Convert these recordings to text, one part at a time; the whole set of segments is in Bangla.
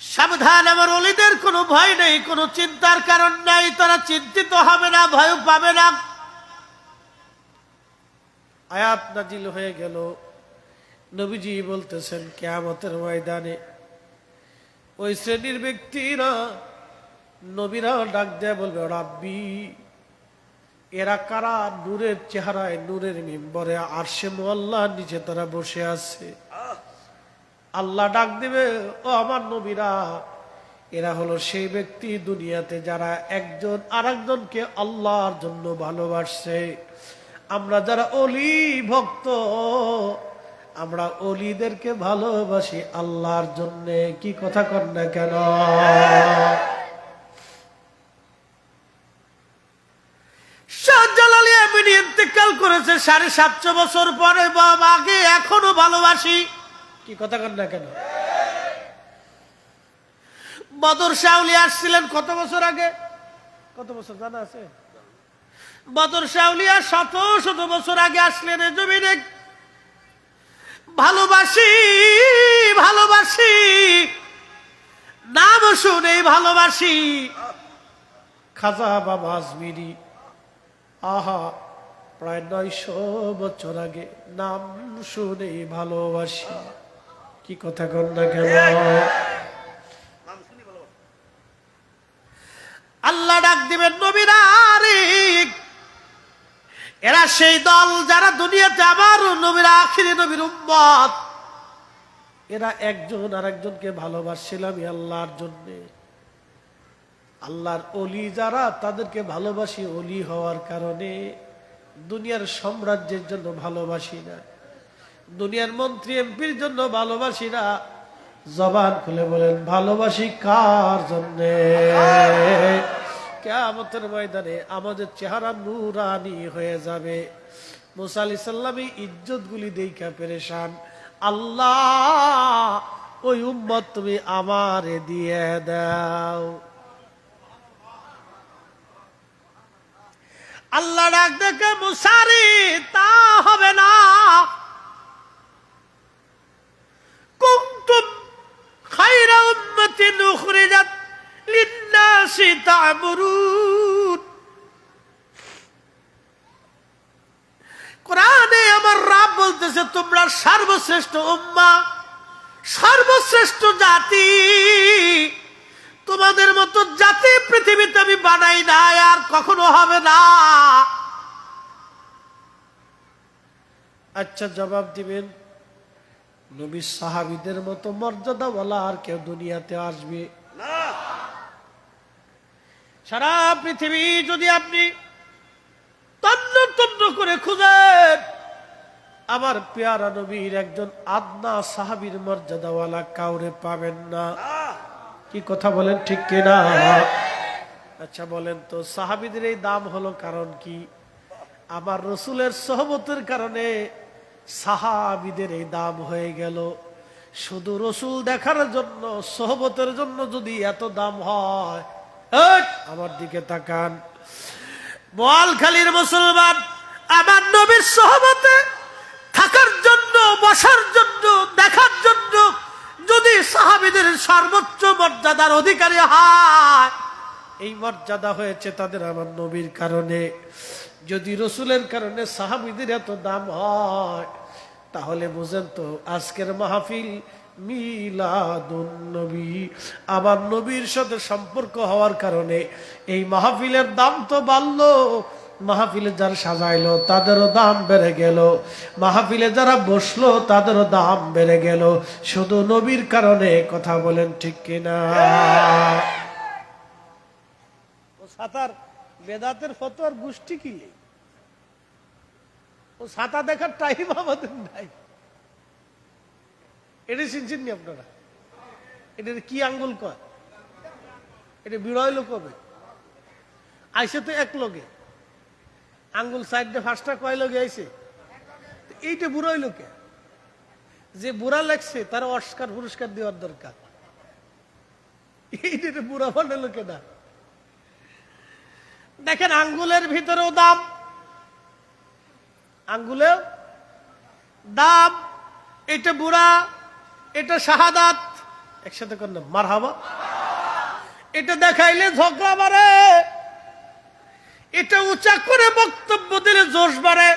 সাবধান, আমার ওলিদের কোনো ভয় নেই, কোনো চিন্তার কারণ নাই, তারা চিন্তিত হবে না, ভয় পাবে না। আয়াত নাজিল হয়ে গেল, নবীজি বলতেছেন কিয়ামতের ময়দানে ওই শ্রেণীর ব্যক্তিরা, নবীরা ডাক দেয়া বলবে, রাব্বি, এরা কারা? নূরের চেহারায়, নূরের মিম্বরে, আরশে মুআল্লার নিচে তারা বসে আছে। আল্লাহ ডাক দিবে, ও আমার নবীরা, এরা হলো সেই ব্যক্তি দুনিয়াতে যারা একজন আরেকজনকে আল্লাহর জন্য ভালোবাসছে। আমরা যারা অলি ভক্ত, আমরা অলিদেরকে ভালোবাসি আল্লাহর জন্যে। কি কথা কর না কেন? শাহজালাল ইয়ামানি ইন্তেকাল করেছে 750 বছর পরে, আগে এখনো ভালোবাসি। কি কথা কর না কেন? বদর শাহ আউলিয়া আসছিলেন কত বছর আগে? কত বছর জানা আছে? বদর শাহ আউলিয়া শত শত বছর আগে আসলেন এই জমিনে। ভালোবাসি ভালোবাসি, নাম শুনে ভালোবাসি। খাজা বাবা আজমিরি, আহা, প্রায় 900 বছর আগে নাম শুনে ভালোবাসি। কি কথা কর না কেন? আল্লাহ ডাক দিবেন, নবীরা রে, এরা সেই দল যারা দুনিয়াতে আমার নবীর আখিরি নবীর উম্মত। এরা একজন আরেকজনকে ভালোবাসছিল আমি আল্লাহর জন্যে। আল্লাহর অলি যারা, তাদেরকে ভালোবাসি অলি হওয়ার কারণে। দুনিয়ার সাম্রাজ্যের জন্য ভালোবাসি না, দুনিয়ার মন্ত্রী এমপির জন্য ভালোবাসি না। জবান খুলে বলেন, ভালোবাসি কার জন্যে? কিয়ামতের ময়দানে আমাদের চেহারা নূরানি হয়ে যাবে। মুসা আলাইহিস সালামের ইজ্জত গুলি দেখা পেরেশান। আল্লাহ, ওই উম্মত তুমি আমারে দিয়ে দাও। আল্লাহ ডাক দেখে, মুসারি, তা হবে না। কুনতুম খায়রা উম্মাতিন উখরিজাত লিন-নাসি তা'মুরুন। কোরআনে আমার রব বলতেছে, তোমরা সর্বশ্রেষ্ঠ উম্মাহ, সর্বশ্রেষ্ঠ জাতি। তোমাদের মতো জাতি পৃথিবীতে আমি বানাই না, আর কখনো হবে না। আচ্ছা, জবাব দিবেন, নবী সাহাবীদের মতো মর্যাদাওয়ালা আর কেউ দুনিয়াতে আসবে না? সারা পৃথিবী যদি আপনি তন্ন তন্ন করে খুঁজেন, আমার পেয়ারা নবীর একজন আদনা সাহাবীর মর্যাদাওয়ালা কাউরে পাবেন না। কি কথা বলেন, ঠিক কিনা? আচ্ছা বলেন তো, সাহাবীদের এই দাম হলো কারণ কি? আমার রসুলের সোহবতের কারণে সাহাবীদের এই দাম হয়ে গেল। শুধু রসুল দেখার জন্য, সোহবতের জন্য যদি এত দাম হয়, আমার দিকে তাকান। বোয়ালখালীর মুসলমান আমার নবীর সোহবতে থাকার জন্য, বসার জন্য, দেখার জন্য যদি সাহাবীদের সর্বোচ্চ মর্যাদার অধিকারী হয়, এই মর্যাদা হয়েছে তাদের আমার নবীর কারণে। যদি রসুলের কারণে সাহাবীদের এত দাম হয়, তাহলে বুঝেন তো আজকের মাহফিল মিলাদুন নবী, আমার নবীর সাথে সম্পর্ক হওয়ার কারণে এই মাহফিলের দাম তো বাড়লো। মাহফিলে যারা সাজাইলো তাদেরও দাম বেড়ে গেল, মাহফিলে যারা বসলো তাদেরও দাম বেড়ে গেল, শুধু নবীর কারণে। কথা বলেন ঠিক কিনা? ও সাতার বেদাতের ফতোয়ার গোষ্ঠী কি? ও ছাতা দেখার টাইম আমাদের নাই। এটা চিনছেন নি আপনারা? এটা কি আঙ্গুল কয়? এটা বিড়াইলো কবে? আইসে তো এক লগে, আঙ্গুল সাইডে ফার্স্টটা কয় লগে আইসে? এইটা বুড়াইল কে? যে বুড়া লাগছে তার অস্কার পুরস্কার দেওয়ার দরকার। এইটা বুড়া বানালো কেনা? দেখেন, আঙ্গুলের ভিতরেও দাম, আঙ্গুলেও দাম। এটা বুড়া, এটা শাহাদাত, একসাথে কর না মারহাবা। এটা দেখাইলে ঝগড়া বাড়ে, এটা উঁচা করে বক্তব্য দিলে জোশ বাড়ে।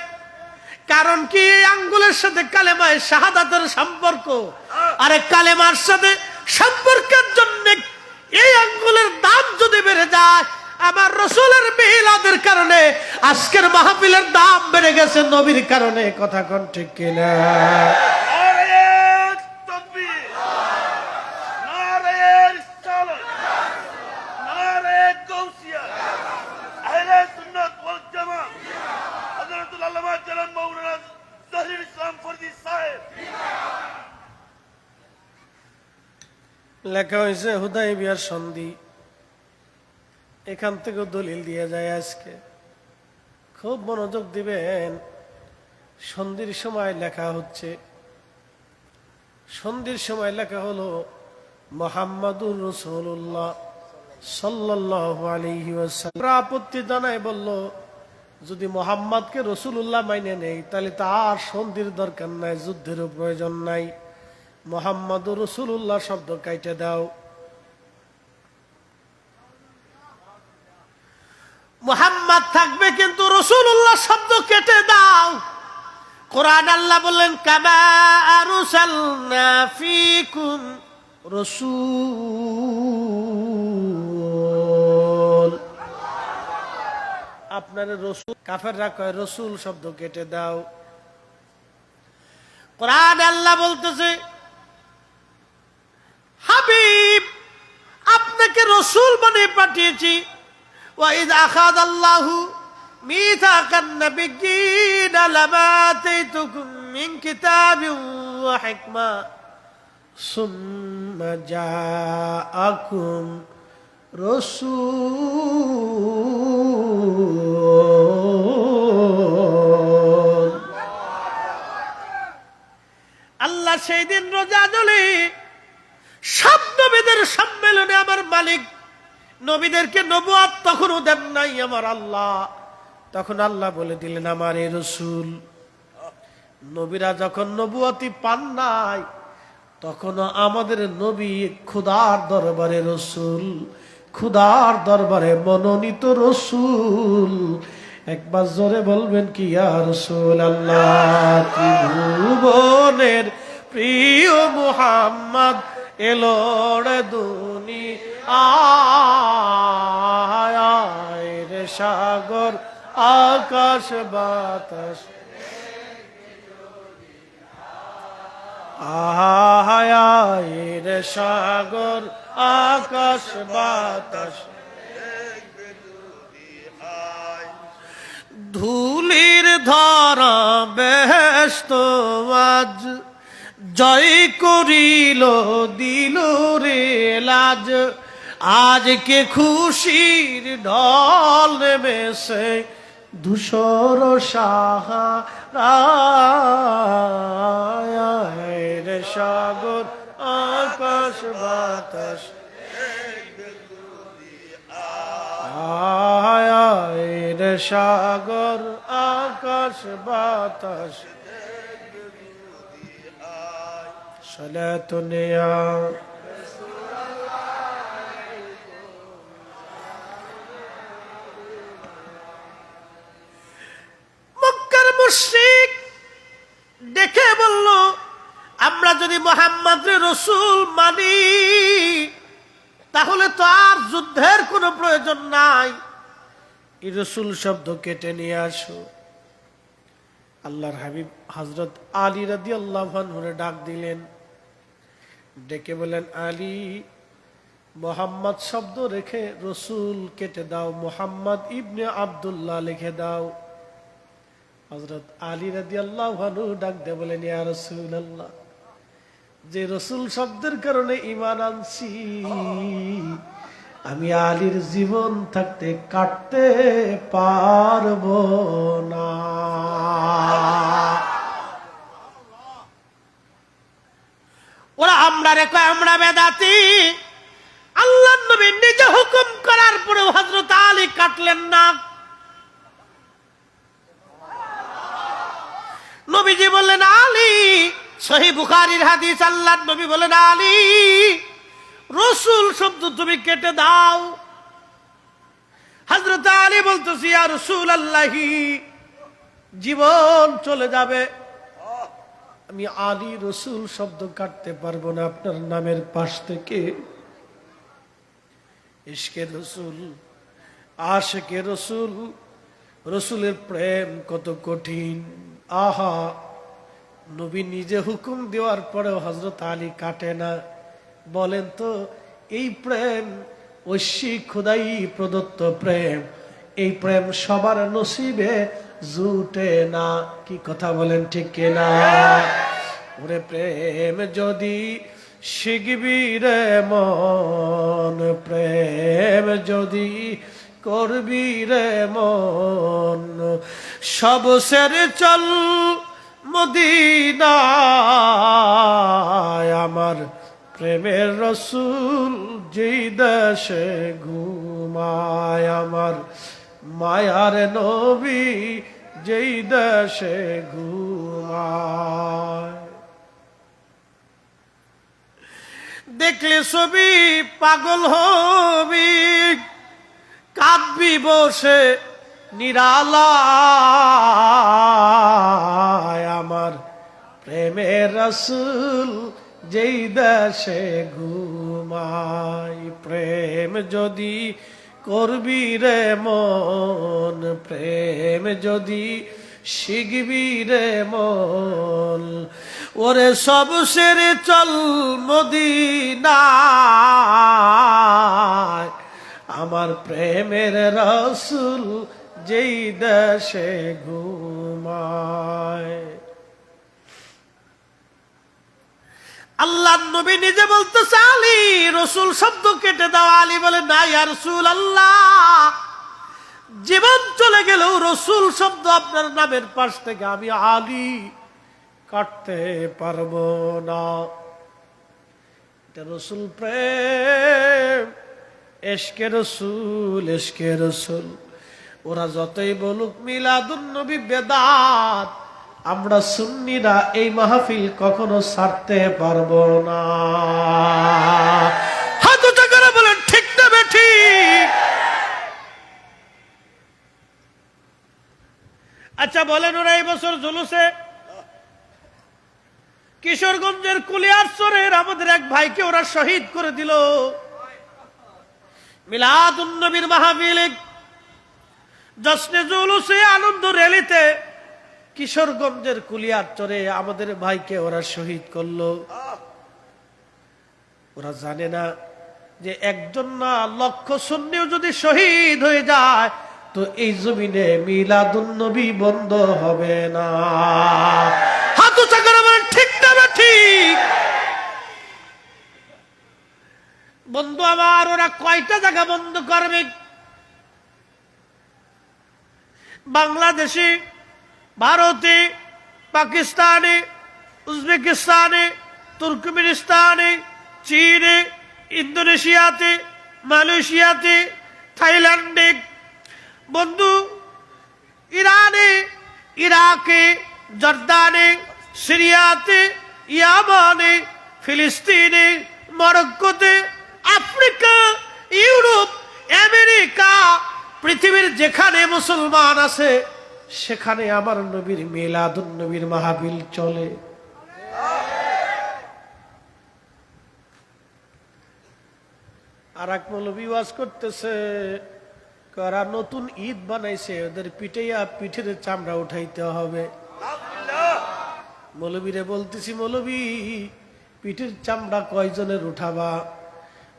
কারণ কি, এই আঙ্গুলের সাথে কালেমায় শাহাদাতের সম্পর্ক, আরে কালেমার সাথে সম্পর্কের জন্য এই আঙ্গুলের দাম যদি বেড়ে যায়, আমার রসুলের মিলাদের কারণে আজকের মাহফিলের দাম বেড়ে গেছে নবীর কারণে। কথা কোন ঠিক কিনা? লেখা হয়েছে হুদাইবিয়ার সন্ধি, এখান থেকেও দলিল দিয়ে যায়। আজকে খুব মনোযোগ দিবেন, সন্ধির সময় লেখা হচ্ছে, সন্ধির সময় লেখা হলো মুহাম্মাদুর রাসূলুল্লাহ সাল্লাল্লাহু আলাইহি ওয়াসাল্লাম। আপত্তি জানায়, বলল যদি মুহাম্মাদকে রাসূলুল্লাহ মাইনে নেই তাহলে তার সন্ধির দরকার নাই, যুদ্ধেরও প্রয়োজন নাই, মুহাম্মাদুর রাসূলুল্লাহ শব্দ কাইটে দাও। মুহাম্মদ থাকবে কিন্তু রাসূলুল্লাহ শব্দ কেটে দাও। কোরআন আল্লাহ বললেন কামা আরসালনা ফীকুম রাসূল, আপনার রাসূল, কাফেররা কয় রাসূল শব্দ কেটে দাও। কোরআন আল্লাহ বলতেছে হাবিব আপনাকে রাসূল বানিয়ে পাঠিয়েছি। وَإِذْ أَخَذَ اللَّهُ مِيثَاقَ النَّبِيِّينَ لَمَا آتَيْتُكُم مِّن كِتَابٍ وَحِكْمَةٍ ثُمَّ جَاءَكُمْ رَسُولٌ। আল্লাহ সেই দিন রোজা জলে সব নবীদের সম্মেলনে আমার মালিক নবীদেরকে নবুয়ত তখনও দেন নাই আমার আল্লাহ। তখন আল্লাহ বলে দিলেন আমার এই রাসূল। নবীরা যখন নবুয়তি পান নাই তখনও আমাদের নবী খোদার দরবারে রাসূল, খোদার দরবারে মনোনীত রাসূল। একবার জোরে বলবেন কি ইয়া রাসূলুল্লাহ। ত্রিভুবনের প্রিয় মুহাম্মদ এলো রে দুনিয়ায় রে, সাগর আকাশ বাতাস আয় রে, সাগর আকাশ বাতাস ধুলির ধরা বেহেশত আজ জয় করিল দিল রে লাজ। আজকে খুশির ঢল নেমেছে ধূসর সাহারায় রে, সাগর আকাশ বাতাস আয় রে, সাগর আকাশ বাতাস সালাতুন ইয়া মক্কার মুশরিক দেখে বলল আমরা যদি মুহাম্মদের রাসূল মানি তাহলে তো আর যুদ্ধের কোনো প্রয়োজন নাই, এই রাসূল শব্দ কেটে নিয়ে আসো। আল্লাহর হাবিব হযরত আলী রাদিয়াল্লাহু আনহুরে ডাক দিলেন, ডেকে বলেন আলী মুহাম্মদ শব্দ রেখে রাসূল কেটে দাও, মুহাম্মদ ইবনে আব্দুল্লাহ লিখে দাও। হযরত আলী রাদিয়াল্লাহু আনহু ডাক দিয়ে বলেন ইয়া রাসূলুল্লাহ, যে রাসূল শব্দের কারণে ঈমান আনছি আমি আলীর জীবন থাকতে কাটতে পারবো না। ওরা আমরা রেখে আমরা বেদাতি, আল্লাহর নবী নিজে হুকুম করার পরেও হযরত আলী কাটলেন না। নবীজি বললেন আলী সহিহ বুখারীর হাদিস, আল্লাহর নবী বলেন, আলী, রাসূল শব্দ তুমি কেটে দাও। হযরত আলী বলতেছি, ইয়া রাসূলুল্লাহি, জীবন চলে যাবে, আমি আলী রাসূল শব্দ কাটতে পারবো না আপনার নামের পাশ থেকে। ইশকে রাসূল, আশিকে রাসূল, রাসূলের প্রেম কত কঠিন। আহা, নবী নিজে হুকুম দেওয়ার পরেও হযরত আলী কাটে না। বলেন তো, এই প্রেম ঐশিক খোদাই প্রদত্ত প্রেম, এই প্রেম সবার নসিবে জুটে না। কি কথা বলেন, ঠিক কিনা? ওরে প্রেম যদি শিখবি রে মন, প্রেম যদি করবি রে মন, সব সেরে চল মদিনায়, আমার প্রেমের রাসূল যেই দেশে ঘুমায়, আমার মায়ার নবী যেই দেশে ঘুমায়। দেখলে ছবি পাগল হবি, কাঁদবি বসে নিরালায়, আমার প্রেমের রাসূল যেই দেশে ঘুমায়। প্রেম যদি করবি রে মন, প্রেম যদি শিখবি রে মন, ওরে সব সেরে চল মদিনায়, আমার প্রেমের রাসূল যেই দেশে ঘুমায়। আল্লাহর নবী নিজে বলতেছে, আলী, রাসূল শব্দ কেটে দাও। আলী বলে, না ইয়া রাসূলুল্লাহ, জীবন চলে গেলেও রাসূল শব্দ আপনার নামের পাশ থেকে আমি আলী কাটতে পারবো না। এটা রাসূল প্রেম, ইশকে রাসূল, ইশকে রাসূল। ওরা যতই বলুক মিলাদুন নবী বেদাত, আমরা সুন্নিরা এই মাহফিল কখনো ছাড়তে পারবো না। হাত উঁচু করে বলেন, ঠিক না বেঠিক? আচ্ছা বলেন, ওরা এই বছর জুলুসে কিশোরগঞ্জের কুলিয়ারচরের আমাদের এক ভাইকে ওরা শহীদ করে দিল। মিলাদুন নবীর মাহফিলে, জশ্নে জুলুসে, আনন্দ র্যালিতে কিশোরগঞ্জের কুলিয়ারচরে আমাদের ভাইকে ওরা শহীদ করলো। ওরা জানে না যে একজন না লক্ষ সুন্নিও যদি শহীদ হয়ে যায় তো এই জমিনে মিলাদুন নবী বন্ধ হবে না। হাত উঁচু করে বলেন, ঠিক না ঠিক? বন্ধু আমার, ওরা কয়টা জায়গা বন্ধ করবে? বাংলাদেশে, ভারতে, পাকিস্তানে, উজবেকিস্তানে, তুর্কমেনিস্তানে, চীনে, ইন্দোনেশিয়াতে, মালয়েশিয়াতে, থাইল্যান্ডে, বন্ধু ইরানে, ইরাকে, জর্দানে, সিরিয়াতে, ইয়ামানে, ফিলিস্তিনে, মরক্কোতে, আফ্রিকা, ইউরোপ, আমেরিকা, পৃথিবীর যেখানে মুসলমান আছে সেখানে আমার নবীর মিলাদুন নবীর মাহফিল চলে। আর এক মৌলবী ওয়াজ করতেছে, কারা নতুন ঈদ বানাইছে, ওদের পিঠের চামড়া উঠাইতে হবে। মৌলবীরে বলতেছি, মৌলবী, পিঠের চামড়া কয়জনের উঠাবা?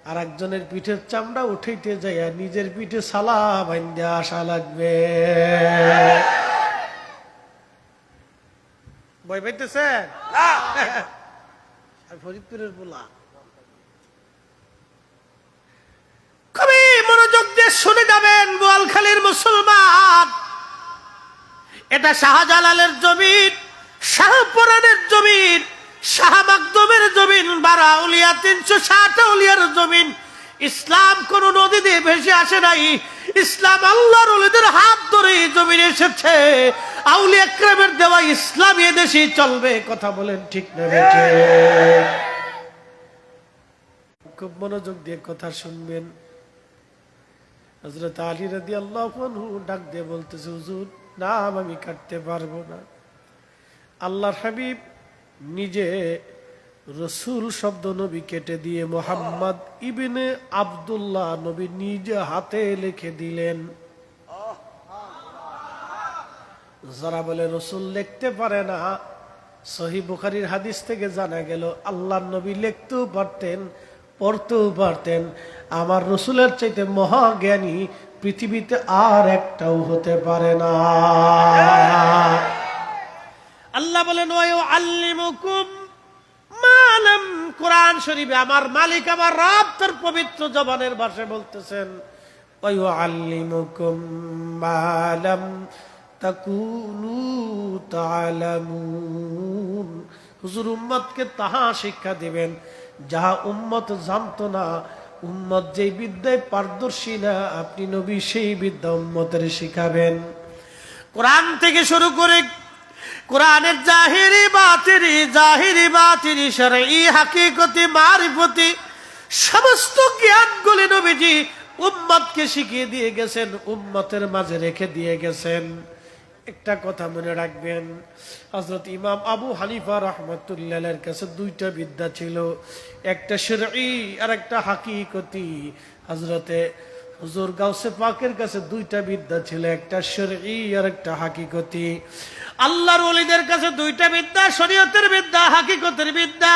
আর একজনের পিঠের চামড়া উঠাইতে যাইয়া নিজের পিঠে সালা বাইন্দা আসা লাগবে। ভয় পাইতেছে? ফরিদপুরের বলা খুবই মনোযোগ দিয়ে শুনে যাবেন। বোয়ালখালীর মুসলমান, এটা শাহজালালের জমিন, শাহপুরানের জমিন, শাহ মাকদুমের জমিন, 12 আউলিয়া, 360 আউলিয়ার জমিন। ইসলাম কোন নদী দিয়ে ভেসে আসে নাই, ইসলাম আল্লাহর ওলিদের হাত ধরে জমিনে এসেছে। আউলিয়া কেরামের দেওয়া ইসলাম এ দেশেই চলবে। কথা বলেন ঠিক না বেঠে? খুব মনোযোগ দিয়ে কথা শুনবেন। হযরত আলী রাদিয়াল্লাহু আনহু ডাক দিয়ে বলতেছে, হুজুর নাম আমি কাটতে পারবো না। আল্লাহর হাবিব নিজে রসুল শব্দ নবী কেটে দিয়ে মোহাম্মদ ইবনে আব্দুল্লাহ নবী নিজে হাতে লিখে দিলেন। যারা বলে রসুল লিখতে পারে না, সহিহ বুখারীর হাদিস থেকে জানা গেল আল্লাহর নবী লিখতেও পারতেন, পড়তেও পারতেন। আমার রসুলের চাইতে মহাজ্ঞানী পৃথিবীতে আর একটাও হতে পারে না। আল্লাহ বলেন ওয়ায়ুআল্লিমুকুম মা লাম, কোরআন শরীফে আমার মালিক আমার রব তার পবিত্র জবানের ভাষায় বলতেছেন ওয়ায়ুআল্লিমুকুম মা লাম তাকুনু তা'লামুন। হুজুর উম্মতকে তাহা শিক্ষা দিবেন যাহা উম্মত জানতো না। উম্মত যেই বিদ্যায় পারদর্শী না, আপনি নবী সেই বিদ্যা উম্মতের শিখাবেন। কোরআন থেকে শুরু করে কোরআনের জাহিরি বাতিনি শরঈ হাকিকতি মারিফতি সমস্ত জ্ঞানগুলি নবীজি উম্মতকে শিখিয়ে দিয়ে গেছেন, উম্মতের মাঝে রেখে দিয়ে গেছেন। একটা কথা মনে রাখবেন, হযরত ইমাম আবু হানিফা রাহমাতুল্লাহির কাছে দুইটা বিদ্যা ছিল, একটা শরঈ আর একটা হাকিকতি। হযরতে হুজুর গাউসে পাকের কাছে দুইটা বিদ্যা ছিল, একটা শরঈ আর একটা হাকিকতি। আল্লাহর ওলিদের কাছে দুইটা বিদ্যা, শরীয়তের বিদ্যা, হাকিকতের বিদ্যা।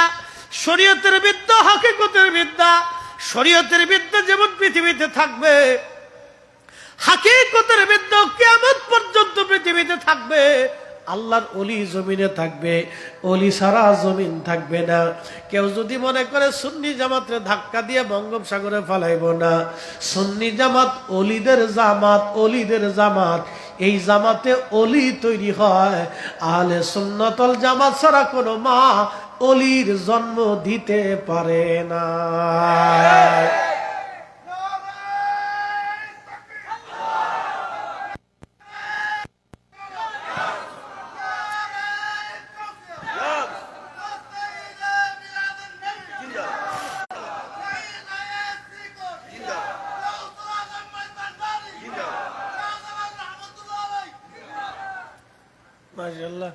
শরীয়তের বিদ্যা, হাকিকতের বিদ্যা। শরীয়তের বিদ্যা যেমন পৃথিবীতে থাকবে, হাকিকতের বিদ্যা কিয়ামত পর্যন্ত পৃথিবীতে থাকবে। আল্লাহর ওলি জমিনে থাকবে, ওলি সারা জমিন থাকবে না। কেউ যদি মনে করে সুন্নি জামাতের ধাক্কা দিয়ে বঙ্গোপসাগরে ফালাইব না, সুন্নি জামাত ওলিদের জামাত, ওলিদের জামাত। এই জামাতে ওলি তৈরি হয়। আহলে সুন্নাত ওয়াল জামাত ছাড়া কোনো মা ওলির জন্ম দিতে পারে না। মাশাআল্লাহ,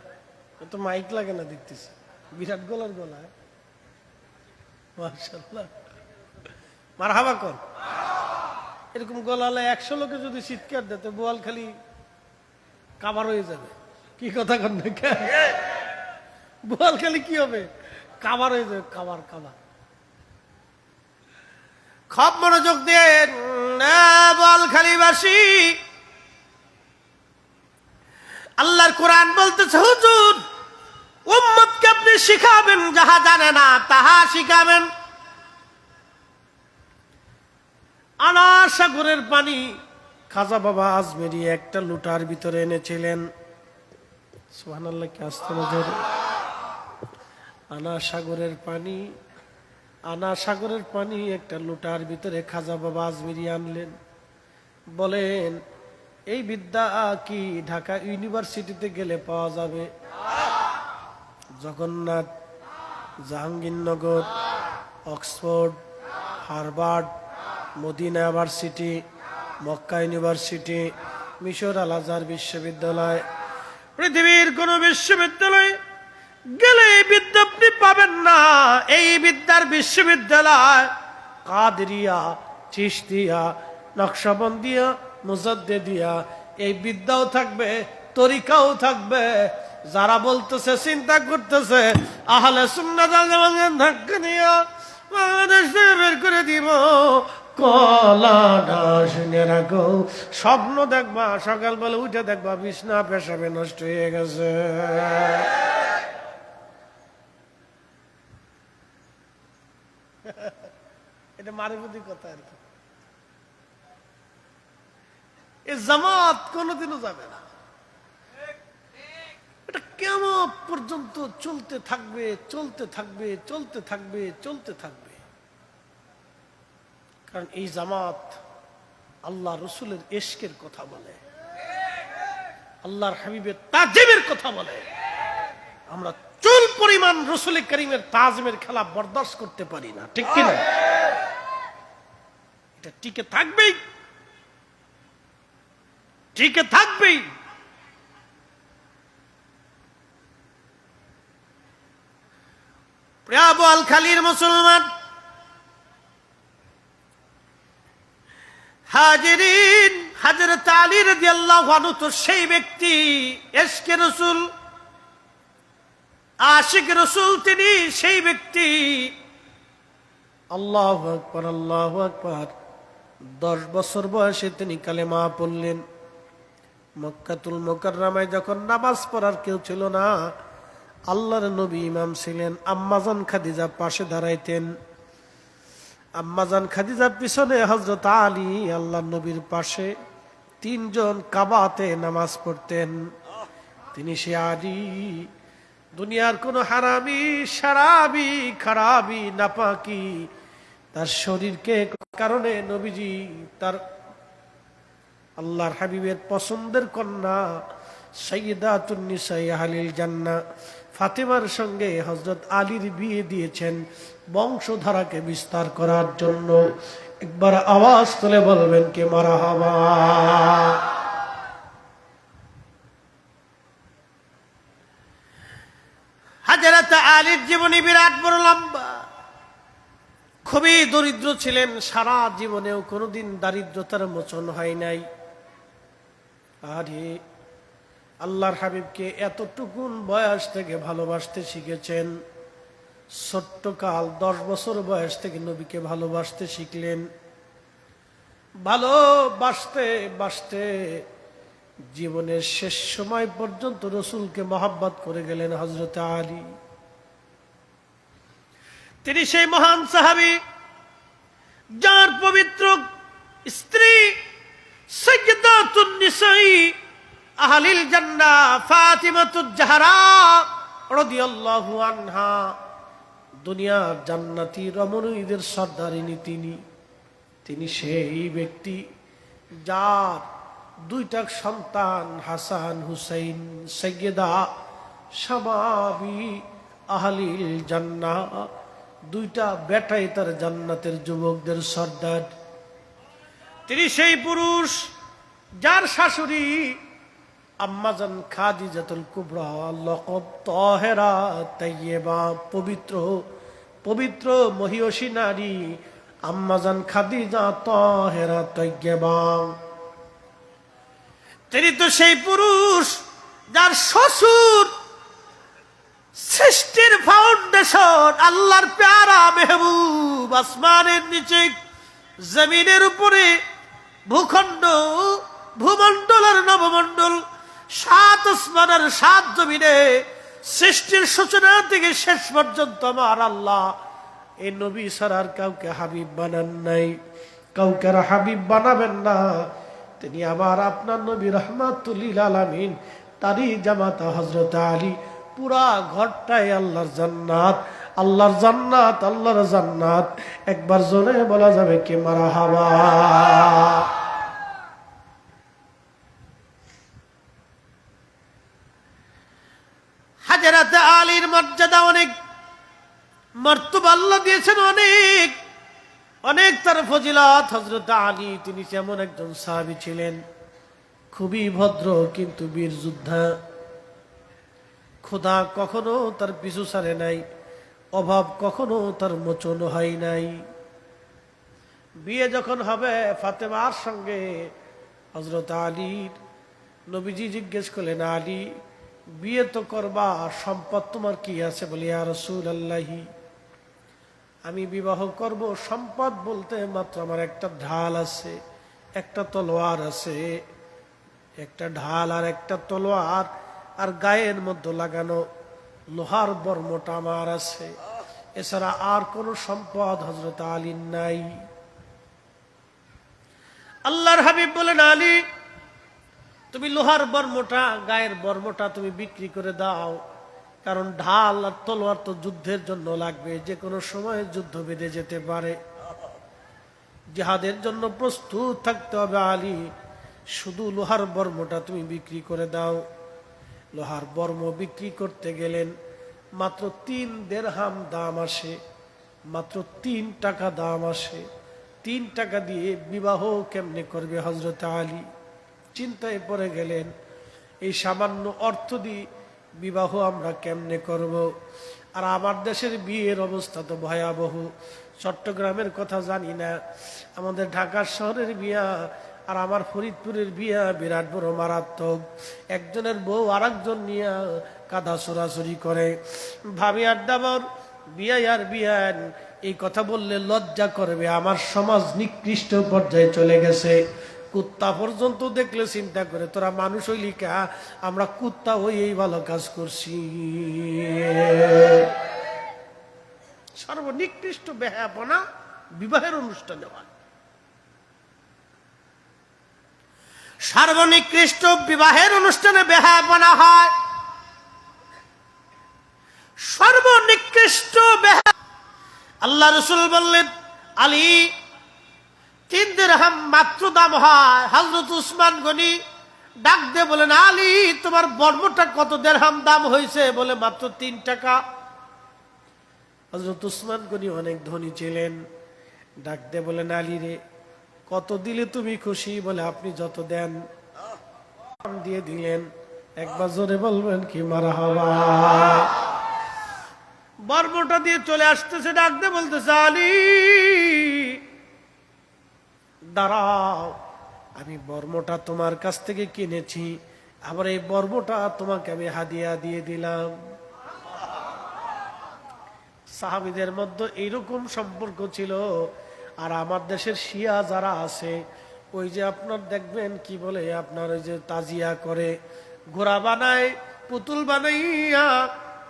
তো মাইক লাগে না দেখতেছি, বিরাট গলার গলা। মাশাআল্লাহ, মারহাবা কর। এরকম গলালে 100 লোকে যদি চিৎকার দিতে বোয়াল খালি কাবার হয়ে যাবে। কি কথা কন না? বোয়াল খালি কি হবে? কাবার হয়ে যাবে। কাবার। খুব মনোযোগ দেন বোয়াল খালিবাসী। আল্লাহর কোরআন বলতেছে, হুজুর উম্মতকে আপনি শিখাবেন, যাহা জানে না তাহা শিখাবেন। আনার সাগরের পানি খাজা বাবা আজমেরি একটা লুটার ভিতরে এনেছিলেন। সুবহানাল্লাহ, কি আসতে নজরে। আনার সাগরের পানি একটা লুটার ভিতরে খাজা বাবা আজমেরি আনলেন। বলেন, এই বিদ্যা কি ঢাকা ইউনিভার্সিটিতে গেলে পাওয়া যাবে? Jagannath, Jahangirnagar, Oxford, Harvard, Medina university, Mecca university, মিশর আল আজহার বিশ্ববিদ্যালয়, পৃথিবীর কোন বিশ্ববিদ্যালয় গেলে এই বিদ্যা আপনি পাবেন না। এই বিদ্যার বিশ্ববিদ্যালয় কাদেরিয়া, চিশতিয়া, নকশবন্দিয়া, মুজাদ্দিদিয়া, এই বিদ্যাও থাকবে, তরিকাও থাকবে। যারা বলতেছে, চিন্তা করতেছে আহলে সুন্নাত ওয়াল জামাতের ধাক্কা নিয়ে বাংলাদেশ থেকে বের করে দিব, কলাটা শুনে রাখো। স্বপ্ন দেখবা, সকালবেলা উঠে দেখবা বিছনা পেশাবে নষ্ট হয়ে গেছে। এটা মারিফতি কথা আর কি। এই জামাত কোনোদিনও যাবে না। এটা কিয়ামত পর্যন্ত চলতে থাকবে, চলতে থাকবে, চলতে থাকবে, চলতে থাকবে। কারণ এই জামাত আল্লাহ রসুলের ইশকের কথা বলে। আল্লাহর হাবিবের তাজিমের কথা বলে। আমরা চুল পরিমাণ রাসূল করিমের তাজিমের খেলা বরদাস্ত করতে পারি না, ঠিক কিনা? এটা টিকে থাকবেই, টিকে থাকবেই। প্রিয় বোয়ালখালীর মুসলমান হাজিরিন, হযরত আলী রাদিয়াল্লাহু আনহু তো সেই ব্যক্তি, ইশকে রাসূল, আশিক রাসূল, তিনি সেই ব্যক্তি। আল্লাহু আকবার, আল্লাহু আকবার। 10 বছর বয়সে তিনি কালেমা পড়লেন। মক্কাতুল মুকাররমায় যখন নামাজ পড়ার কেউ ছিল না, আল্লাহর নবী ইমাম ছিলেন। আম্মাজান খাদিজা পাশে দাঁড়াইতেন। আম্মাজান খাদিজার পিছনে হযরত আলী আল্লাহর নবীর পাশে, 3 জন কাবাতে নামাজ পড়তেন। তিনি সে আলী, দুনিয়ার কোন হারামি, শারাবি, খারাবি, নাপাকি তার শরীরকে কারণে নবীজি তার আল্লাহর হাবিবের পছন্দের কন্যা সাইয়্যিদাতুন নিসাই আহলিল জান্নাহ ফাতেমার সঙ্গে হযরত আলীর বিয়ে দিয়েছেন বংশধারাকে বিস্তার করার জন্য। একবার আওয়াজ তুলে বলবেন কে মারহাবা। হযরত আলীর জীবনী বিরাট বড় লম্বা। খুবই দরিদ্র ছিলেন, সারা জীবনেও কোনোদিন দারিদ্রতার মোচন হয় নাই। আরে আল্লাহর হাবিবকে এতটুকুন বয়স থেকে ভালোবাসতে শিখেছেন। ছোট্টকাল 10 বছর বয়স থেকে নবীকে ভালোবাসতে শিখলেন। ভালোবাসতে বাসতে জীবনের শেষ সময় পর্যন্ত রাসূলকে মহব্বত করে গেলেন হযরত আলী। তিনি সেই মহান সাহাবী যার পবিত্র স্ত্রী সাইয়্যিদাতুন নিসাই আহলিল জান্নাহ ফাতিমাতুজ জাহরা রাদিয়াল্লাহু আনহা, দুনিয়ার জান্নাতি রমণীদের সর্দারিনী তিনি। তিনি সেই ব্যক্তি যার 2টা সন্তান হাসান হুসাইন সাইয়্যিদা শাবাবি আহলিল জান্নাহ, 2টা বেটাই তার জান্নাতের যুবকদের সর্দার। তিনি সেই পুরুষ যার শাশুড়ি আম্মাজান খাদিজাতুল কুবরা, লকব তাহেরা তাইয়্যিবা, পবিত্র পবিত্র মহিয়সী নারী আম্মাজান খাদিজা তাহেরা তাইয়্যিবা। তিনি তো সেই পুরুষ যার শ্বশুর সৃষ্টির ফাউন্ডেশন, আল্লাহর প্যারা মেহবুব, আসমানের নিচে জমিনের উপরে ভূখণ্ড, ভূমণ্ডলের নবমণ্ডল, 7 আসমানের 7 জমিনে সৃষ্টির সূচনা থেকে শেষ পর্যন্ত আমার আল্লাহ এই নবী ছাড়া কাউকে হাবিব বানান নাই, কাউকে আর হাবিব বানাবেন না। তিনি আবার আপনার নবী রাহমাতুল লিল আলামিন, তারই জামাতা হযরত আলী। পুরা ঘরটাই আল্লাহর জান্নাত, আল্লাহর জান্নাত, আল্লাহর জান্নাত। একবার জোরে বলা যাবে কি মারহাবা। হযরত আলীর মর্যাদা অনেক, মর্তবা আল্লাহ দিয়েছেন অনেক অনেক, তার ফজিলত। হযরত আলী তিনি যেমন একজন সাহাবী ছিলেন, খুবই ভদ্র কিন্তু বীর যোদ্ধা। খোদা কখনো তার পিছু ছাড়ে নাই, অভাব কখনো তার মোচন হয় নাই। বিয়ে যখন হবে ফাতেমার সঙ্গে হযরত আলীর, নবীজি জিজ্ঞেস করলেন, আলী বিয়ে তো করবা, সম্পদ তোমার কি আছে? বলি, ইয়া রাসূলুল্লাহি, আমি বিবাহ করব, সম্পদ বলতে মাত্র আমার একটা ঢাল আছে, একটা তলোয়ার আছে, একটা ঢাল আর একটা তলোয়ার, আর গায়ের মধ্যে লাগানো লোহার বর্মটা আমার আছে, এছাড়া আর কোন সম্পদ হযরত আলীর নাই। আল্লাহর হাবিব বলেন, আলী তুমি লোহার বর্মটা, গায়ের বর্মটা তুমি বিক্রি করে দাও, কারণ ঢাল আর তলোয়ার তো যুদ্ধের জন্য লাগবে, যে কোনো সময় যুদ্ধ বেঁধে যেতে পারে, জিহাদের জন্য প্রস্তুত থাকতে হবে। আলী শুধু লোহার বর্মটা তুমি বিক্রি করে দাও। লোহার বর্ম বিক্রি করতে গেলেন, মাত্র 3 দিরহাম দাম আসে, মাত্র 3 টাকা দাম আসে। 3 টাকা দিয়ে বিবাহ কেমনে করবে হযরত আলী? চিন্তায় পড়ে গেলেন, এই সামান্য অর্থ দিয়ে বিবাহ আমরা কেমনে করব? আর আমার দেশের বিয়ের অবস্থা তো ভয়াবহ। চট্টগ্রামের কথা জানি না, আমাদের ঢাকার শহরের বিয়া আর আমার ফরিদপুরের বিয়া বিরাট বড় মারাত্মক। একজনের বউ আর একজন নিয়ে কাদা চোরাচুরি করে। ভাবি আড্ডাবর বিয়া আর বিয়ান এই কথা বললে লজ্জা করবে, আমার সমাজ নিকৃষ্ট পর্যায়ে চলে গেছে। কুত্তা পর্যন্ত দেখলে চিন্তা করে, তোরা মানুষ হইলি কা, আমরা কুত্তা হই এই ভালো কাজ করছি। সর্বনিকৃষ্ট বেহায়াপনা বিবাহের অনুষ্ঠানে হয়। সর্বনিকৃষ্ট বিবাহের অনুষ্ঠানে বেহায়াপনা হয়। সর্বনিকৃষ্ট আল্লাহ রাসূল বললেন, আলী 3 দিরহাম মাত্র দাম হয়। হযরত উসমান গনি ডাক দিয়ে বলেন, আলী তোমার বর্মটা কত দিরহাম দাম হয়েছে? বলে মাত্র 3 টাকা। হযরত উসমান গনি অনেক ধনী ছিলেন, ডাক দিয়ে বলেন, আলী রে কত দিলে তুমি খুশি? বলে আপনি যত দেন। দিয়ে দিলেন। একবার জোরে বলবেন কি মারহাবা। বর্মটা দিয়ে চলে আসতেছে, ডাক দিয়ে বলতেছে, আলী দাঁড়াও, আমি বর্মটা তোমার কাছ থেকে কিনেছি, আবার এই বর্মটা তোমাকে আমি হাদিয়া দিয়ে দিলাম। সাহাবীদের মধ্যে এইরকম সম্পর্ক ছিল। আর আমার দেশের শিয়া যারা আছে, ওই যে আপনার দেখবেন কি বলে, আপনার ওই যে তাজিয়া করে, ঘোড়া বানায়, পুতুল বানাইয়া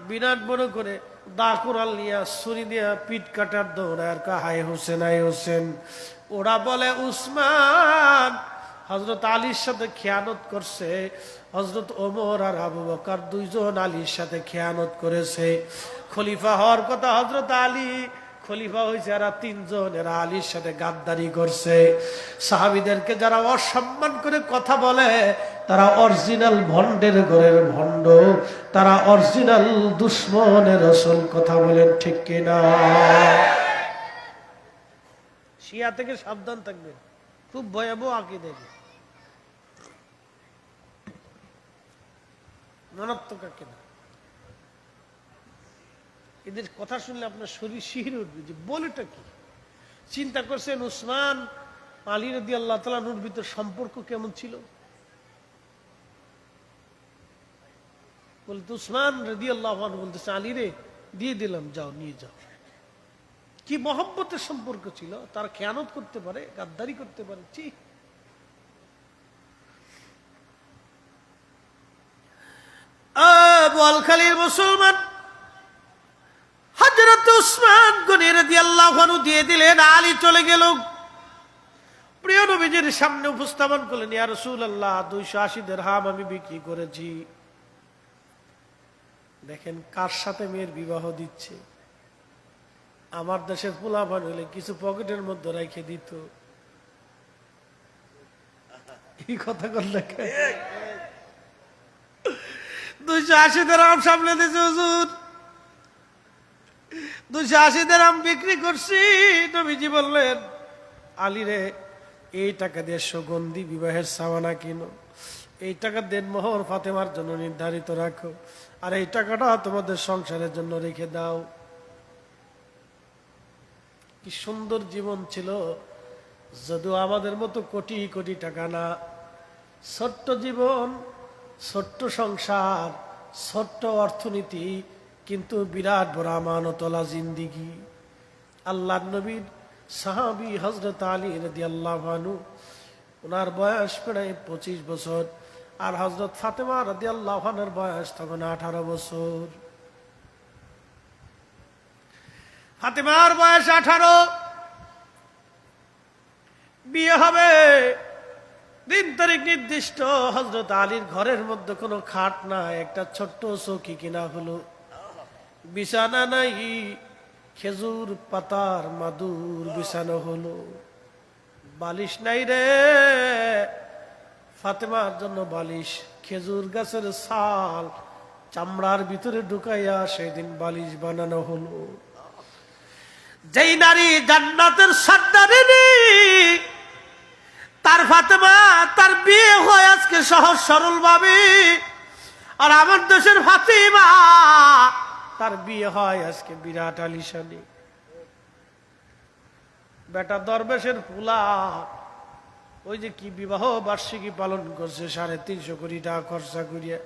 বিরাট বড় করে দা কোরাল নিয়া ছুরি দিয়া পিঠ কাটার দৌড়ায়, হাই হোসেন হাই হোসেন। ওরা বলে উসমান হযরত আলীর সাথে খেয়ানত করছে, হযরত ওমর আর আবু বকর দুইজন আলীর সাথে খেয়ানত করেছে। খলিফা হওয়ার কথা হযরত আলী, খলিফা হয়েছে এরা 3 জন, এরা আলীর সাথে গাদ্দারি করছে। সাহাবীদেরকে যারা অসম্মান করে কথা বলে, তারা অরিজিনাল ভণ্ডের ঘরের ভণ্ড, তারা অরিজিনাল দুশ্মনের রাসূল। কথা বলেন ঠিক কিনা? শিয়া থেকে সাবধান থাকবেন, খুব ভয়াবহ আকীদা, মারাত্মক আকীদা। এদের কথা শুনলে আপনার শরীর শিহরে উঠবে যে বলেটা কি। চিন্তা করছেন উসমান আলী রাদিয়াল্লাহু তাআলা নূর ভিতর সম্পর্ক কেমন ছিল? বলতে উসমান রাদিয়াল্লাহু আনহু বলতেছে, আলী রে দিয়ে দিলাম, যাও নিয়ে যাও। কি মহব্বতের সম্পর্ক ছিল! তার খেয়ানত করতে পারে, গাদ্দারি করতে পারে। বোয়ালখালীর মুসলমান হযরত উসমান গনি রাদিয়াল্লাহু আনহু দিয়ে দিলেন, আলী চলে গেল। প্রিয় নবীজির সামনে উপস্থাপন করলেন, ইয়া রাসূলুল্লাহ 280 দিরহাম আমি বিক্রি করেছি। দেখেন কার সাথে মেয়ের বিবাহ দিচ্ছে। আমার দেশের পোলাপান হলে কিছু পকেটের মধ্যে রেখে দিত। এই কথা বললে 280 দিরহাম সামনে দিয়েছে হুজুর, 280 দিরহাম বিক্রি করছি। নবীজি বললেন, আলী রে এই টাকা দিয়ে সুগন্ধি বিবাহের সামানা কিনো, এই টাকা দেনমোহর ফাতেমার জন্য নির্ধারিত রাখো, আর এই টাকাটা তোমাদের সংসারের জন্য রেখে দাও। কি সুন্দর জীবন ছিল! যদিও আমাদের মতো কোটি কোটি টাকা না, ছোট্ট জীবন, ছোট্ট সংসার, ছোট্ট অর্থনীতি, কিন্তু বিরাট বড় আমানতওয়ালা জিন্দিগি। আল্লাহর নবীর সাহাবী হযরত আলী রাদিয়াল্লাহু আনহু, ওনার বয়স প্রায় 25 বছর, আর হযরত ফাতেমা রাদিয়াল্লাহু আনহার বয়স তখন 18 বছর। ফাতেমার বয়স 18, বিয়ে হবে, দিন তারিখ নির্দিষ্ট। হযরত আলীর ঘরের মধ্যে কোনো খাট নাই, একটা ছোট্ট চৌকি কিনা হলো, বিছানা নাই, খেজুর পাতার মাদুর বিছানো হলো, বালিশ নাই রে, ফাতেমার জন্য বালিশ, খেজুর গাছের ছাল চামড়ার ভিতরে ঢুকাইয়া সেদিন বালিশ বানানো হলো। যেই নারী জান্নাতের সর্দারিনী, তার ফাতেমা, তার বিয়ে হয় আজকে সহজ সরল ভাবে। আর আমার দেশের ফাতেমা, তার বিয়ে হয় আজকে বিরাট আলিশানি। বেটা দরবেশের ফুলা ওই যে কি বিবাহ বার্ষিকী পালন করছে 350 কোটি টাকা খরচা করিয়া।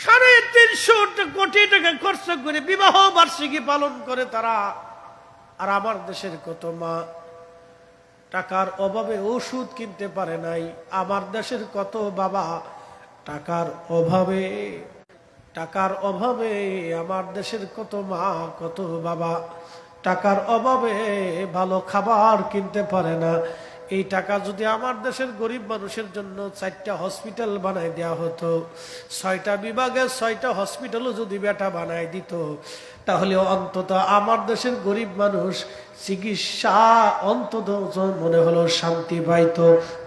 350 কোটি টাকা খরচা করে বিবাহ বার্ষিকী পালন করে তারা। আর আমার দেশের কত মা টাকার অভাবে ওষুধ কিনতে পারে নাই। আমার দেশের কত বাবা টাকার অভাবে আমার দেশের কত মা কত বাবা টাকার অভাবে ভালো খাবার কিনতে পারে না। এই টাকা যদি আমার দেশের গরিব মানুষের জন্য 4টা হসপিটাল বানাই দেওয়া হতো, 6টা বিভাগে 6টা হসপিটালও যদি বেটা বানাই দিত, তাহলে অন্তত আমার দেশের গরিব মানুষ চিকিৎসা অন্তত মনে হলো শান্তি পাইত।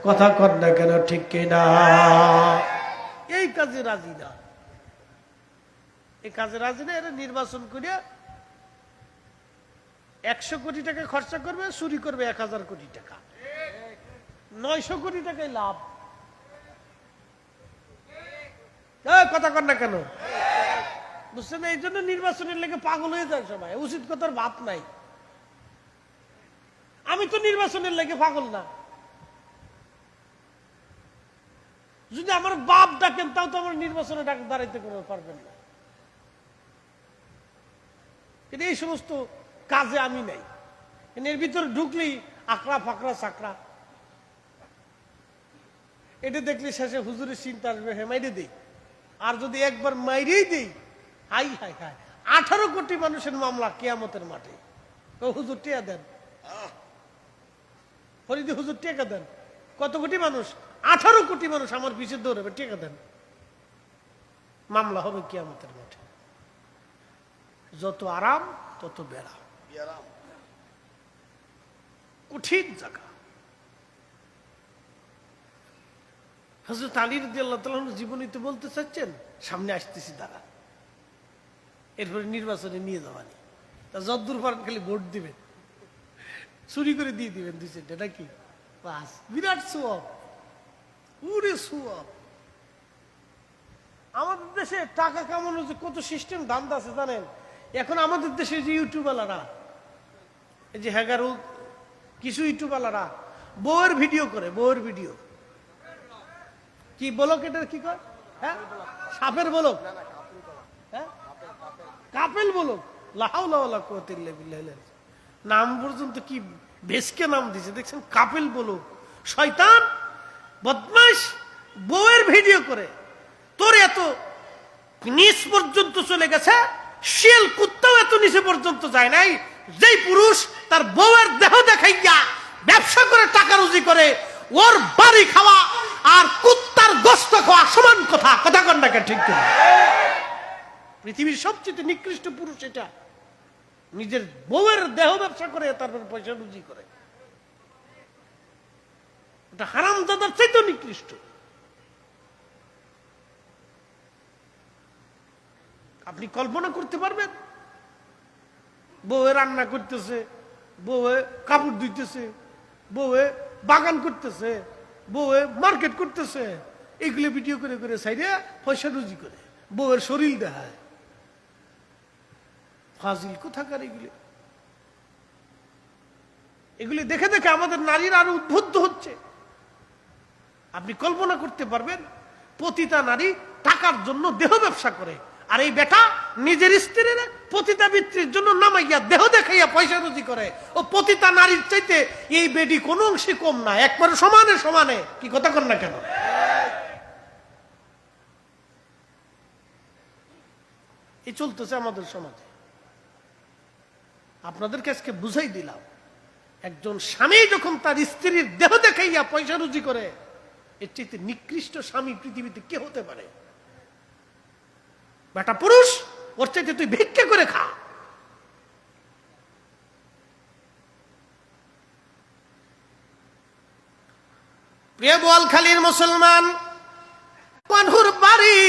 কথা কর না কেন, ঠিক কিনা? এই কাজে রাজি না, এই কাজে রাজি না। এরা নির্বাচন করিয়া 100 কোটি টাকা খরচা করবে, চুরি করবে 1000 কোটি টাকা, 900 কোটি টাকায় লাভ। কথা কর না কেন, বুঝছেন? এই জন্য নির্বাচনের লেগে পাগল হয়ে যায় সবাই, উচিত কথার ভাব নাই। আমি তো নির্বাচনের লেগে পাগল না। যদি আমার বাপ ডাকেন তাও তো আমার নির্বাচনে দাঁড়াইতে করে পারবেন না। কিন্তু এই সমস্ত কাজে আমি নাই। এর ভিতরে ঢুকলেই আকড়া ফাকড়া চাকড়া, এটা দেখলে শেষে হুজুরের চিন্তা আসবে, হ্যাঁ মাইরে দেই। আর যদি একবার মাইরেই দেই, হাই হাই হাই, 18 কোটি মানুষের মামলা কিয়ামতের মাঠে। হুজুর টিয়া দেন, ফরিদি হুজুর টেকা দেন। কত কোটি মানুষ? 18 কোটি মানুষ আমার পিছিয়ে দৌড়াবে, টেকা দেন। মামলা হবে কিয়ামতের মাঠে। যত আরাম তত বেড়া, কঠিন জায়গা। হযরত আলী রাদিয়াল্লাহু তাআলা জীবনীতে বলতে চাচ্ছেন, সামনে আসতেছি দাঁড়া, এরপরে নির্বাচনে নিয়ে যাওয়ানি। তা যদ্দূর পারেন খালি ভোট দিবেন, চুরি করে দিয়ে দিবেন 2-4টা নাকি, বাস। বিরাট সুয়াব, পুরে সুয়াব। আমাদের দেশে টাকা কামানোর যে কত সিস্টেম ধান্দা আছে জানেন? এখন আমাদের দেশে যে ইউটিউবালারা, এই যে হ্যাগারু কিছু ইউটিউবালারা বউয়ের ভিডিও করে, বউয়ের ভিডিও কি বলক, এটার কি কয়? হ্যাঁ, সাপের বলক, হ্যাঁ কাপেল বলক। লা হাওলা ওয়ালা কুওয়াতা ইল্লা বিল্লাহ। নাম পর্যন্ত কি বেশকে নাম দিছে দেখছেন, কাপেল বলক। শয়তান বদমাইশ বউয়ের ভিডিও করে। তোর এত নিচ পর্যন্ত চলে গেছে, শিয়াল কুত্তাও এত নিচে পর্যন্ত যায় নাই। যেই পুরুষ তার বউয়ের দেহ দেখাইয়া ব্যবসা করে টাকা রুজি করে, ওর বাড়ি খাওয়া আর কুত্তার গোশত খাওয়া সমান কথা। কথা কন না, ঠিক কিনা? পৃথিবীর সবচেয়ে নিকৃষ্ট পুরুষ এটা, নিজের বউয়ের দেহ ব্যবসা করে তারপর পয়সা রুজি করে। এটা হারামজাদার চাইতেও নিকৃষ্ট। আপনি কল্পনা করতে পারবেন? বউয়ে রান্না করতেছে, বউয়ে কাপড় ধুইতেছে, বউয়ে বাগান করতেছে, বউয়ে মার্কেট করতেছে, এগুলো ভিডিও করে করে সাইডে পয়সা রুজি করে, বউয়ের শরীর দেখায়। ফাজিল কোথাকার এগুলি। এগুলি দেখে দেখে আমাদের নারীরা আরো উদ্বুদ্ধ হচ্ছে। আপনি কল্পনা করতে পারবেন? পতিতা নারী টাকার জন্য দেহ ব্যবসা করে, আর এই বেটা নিজের স্ত্রীর পতিতাবৃত্তির জন্য নামাইয়া দেহ দেখাইয়া পয়সা রুজি করে। ও পতিতা নারীর চাইতে এই বেডি কোনো অংশে কম না, একবারে সমানে সমানে। কি কথা কর না কেন? এই চলতেছে আমাদের সমাজে। আপনাদেরকে আজকে বুঝাই দিলাম, একজন স্বামী যখন তার স্ত্রীর দেহ দেখাইয়া পয়সা রুজি করে, এর চাইতে নিকৃষ্ট স্বামী পৃথিবীতে কে হতে পারে? বেটা পুরুষ, ওর চাইতে তুই ভিক্ষা করে খা। এ বোয়ালখালীর মুসলমান, কনহুর বাড়ি,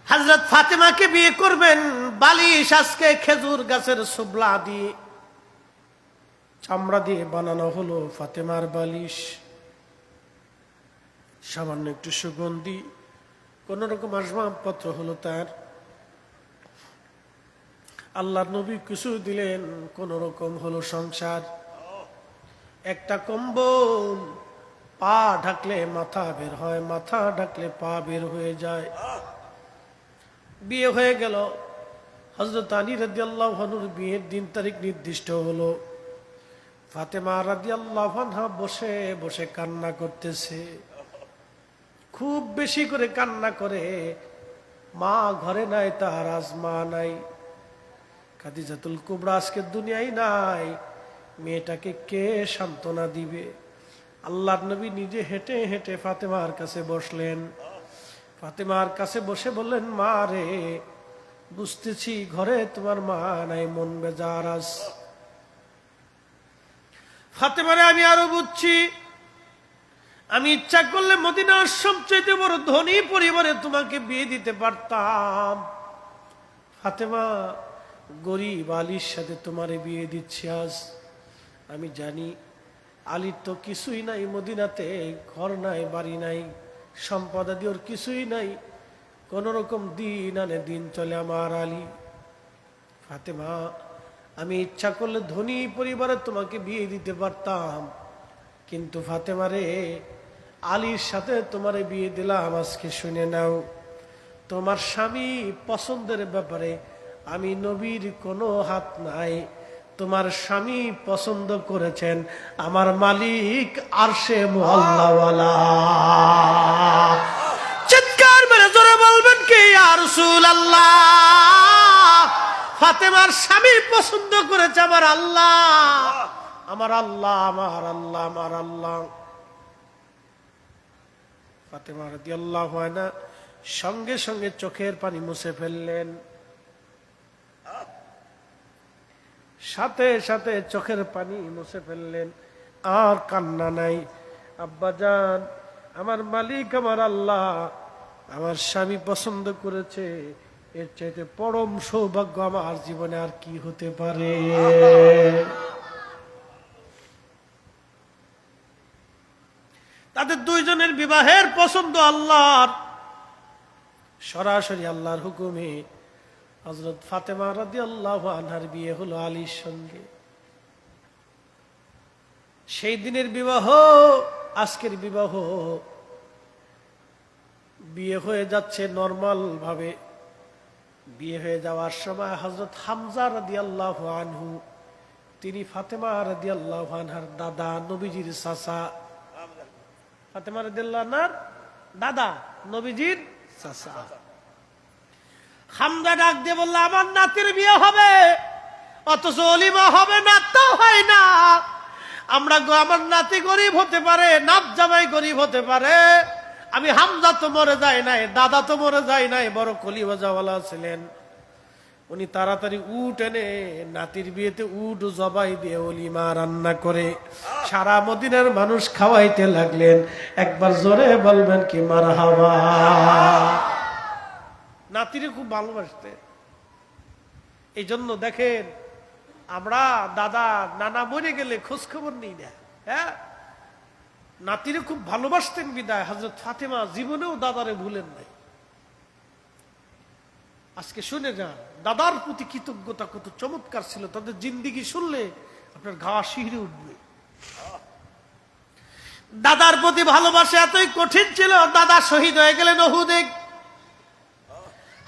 হযরত ফাতেমাকে বিয়ে করবেন। বালিশ আজকে খেজুর গাছের সুবলা দিয়ে, চামড়া দিয়ে বানানো হলো ফাতেমার বালিশ। সামান্য একটু সুগন্ধি, কোন রকম আসবাবপত্র হলো তার। আল্লাহর নবী কিছু দিলেন, কোন রকম হলো সংসার। একটা কম্বল, পা ঢাকলে মাথা বের হয়, মাথা ঢাকলে পা বের হয়ে যায়। বিয়ে হয়ে গেল। হযরত আলী রাদিয়াল্লাহু আনহুর বিয়ের দিন তারিখ নির্দিষ্ট হলো। ফাতেমা রাদিয়াল্লাহু আনহা বসে বসে কান্না করতেছে, খুব বেশি করে কান্না করে। মা ঘরে নাই, তার আজ মা নাই। খাদিজাতুল কুবরা আজকে দুনিয়ায় নাই, মেয়েটাকে কে সান্ত্বনা দিবে? আল্লাহর নবী নিজে হেঁটে হেঁটে ফাতেমার কাছে বসলেন। ফাতেমার কাছে বসে বললেন, মা রে, বুঝতেছি ঘরে তোমার মা নাই, মন বেজার আজ। ফাতেমারে, আমি আরো বুঝছি, আমি ইচ্ছা করলে মদিনার সবচেয়ে বড় ধনী পরিবারে তোমাকে বিয়ে দিতে পারতাম। ফাতেমা, গরিব আলীর সাথে তোমারে বিয়ে দিচ্ছি আজ। আমি জানি আলীর তো কিছুই নাই মদিনাতে, ঘর নাই, বাড়ি নাই, সম্পদাদি ওর কিছুই নাই। কোন রকম দিন আনে দিন চলে আমার আলী। ফাতেমা, আমি ইচ্ছা করলে ধনী পরিবারে তোমাকে বিয়ে দিতে পারতাম, কিন্তু ফাতেমা রে, আলীর সাথে তোমারে বিয়ে দিলাম। আজকে শুনে নাও, তোমার স্বামী পছন্দের ব্যাপারে আমি নবীর কোনো হাত নাই। তোমার স্বামী পছন্দ করেছেন আমার মালিক আরশে মুআল্লাওয়ালা। চিৎকার মেরে জোরে বলবেন কি ইয়া রাসূলুল্লাহ? ফাতেমার স্বামী পছন্দ করেছে আমার আল্লাহ, আমার আল্লাহ, আমার আল্লাহ, আমার আল্লাহ। ফাতেমা রাদিয়াল্লাহু আনহা সঙ্গে সঙ্গে চোখের পানি মুছে ফেললেন, সাথে সাথে চোখের পানি মুছে ফেললেন। আর কান্না নাই। আব্বাজান, আমার মালিক আমার আল্লাহ, আমার স্বামী পছন্দ করেছে, এর চাইতে পরম সৌভাগ্য আমার জীবনে আর কি হতে পারে? তাদের দুইজনের বিবাহের পছন্দ আল্লাহর, সরাসরি আল্লাহর হুকুমে হযরত ফাতেমা রাদিয়াল্লাহু আনহার বিয়ে হলো আলীর সঙ্গে। সেই দিনের বিবাহ, আজকের বিবাহ, বিয়ে হয়ে যাচ্ছে নরমাল ভাবে। বিয়ে হয়ে যাওয়ার সময় হযরত হামজা রাদিয়াল্লাহু আনহু, তিনি ফাতেমা রাদিয়াল্লাহু আনহার দাদা, নবীজির চাচা। ফাতেমা রাদিয়াল্লাহু আনহার দাদা, নবীজির চাচা। হামজা ডাক দিয়ে বলল, আমার নাতির বিয়ে হবে, অথচ অলিমা হবে না, তো হয় না। আমার নাতি গরিব হতে পারে, নাত জামাই গরিব হতে পারে, আমি হামজা তো মরে যায় নাই, দাদা তো মরে যায় নাই, বড় কলিবাজাওয়ালা ছিলেন। উনি তাড়াতাড়ি উট এনে নাতির বিয়েতে উট জবাই দিয়ে অলিমা রান্না করে সারা মদিনার মানুষ খাওয়াইতে লাগলেন। একবার জোরে বলবেন কি মারহাবা? নাতিরে খুব ভালোবাসতে। এই জন্য দেখেন, আমরা দাদা নানা মরে গেলে খোঁজ খবর নিই না। হ্যাঁ, নাতিরে খুব ভালোবাসতেন বিদায় হযরত ফাতেমা জীবনেও দাদারে ভুলেন নাই। আজকে শুনে যান, দাদার প্রতি কৃতজ্ঞতা কত চমৎকার ছিল। তাদের জিন্দেগি শুনলে আপনার গা শিহরে উঠবে। দাদার প্রতি ভালোবাসা এতই কঠিন ছিল, দাদা শহীদ হয়ে গেলেন উহুদে।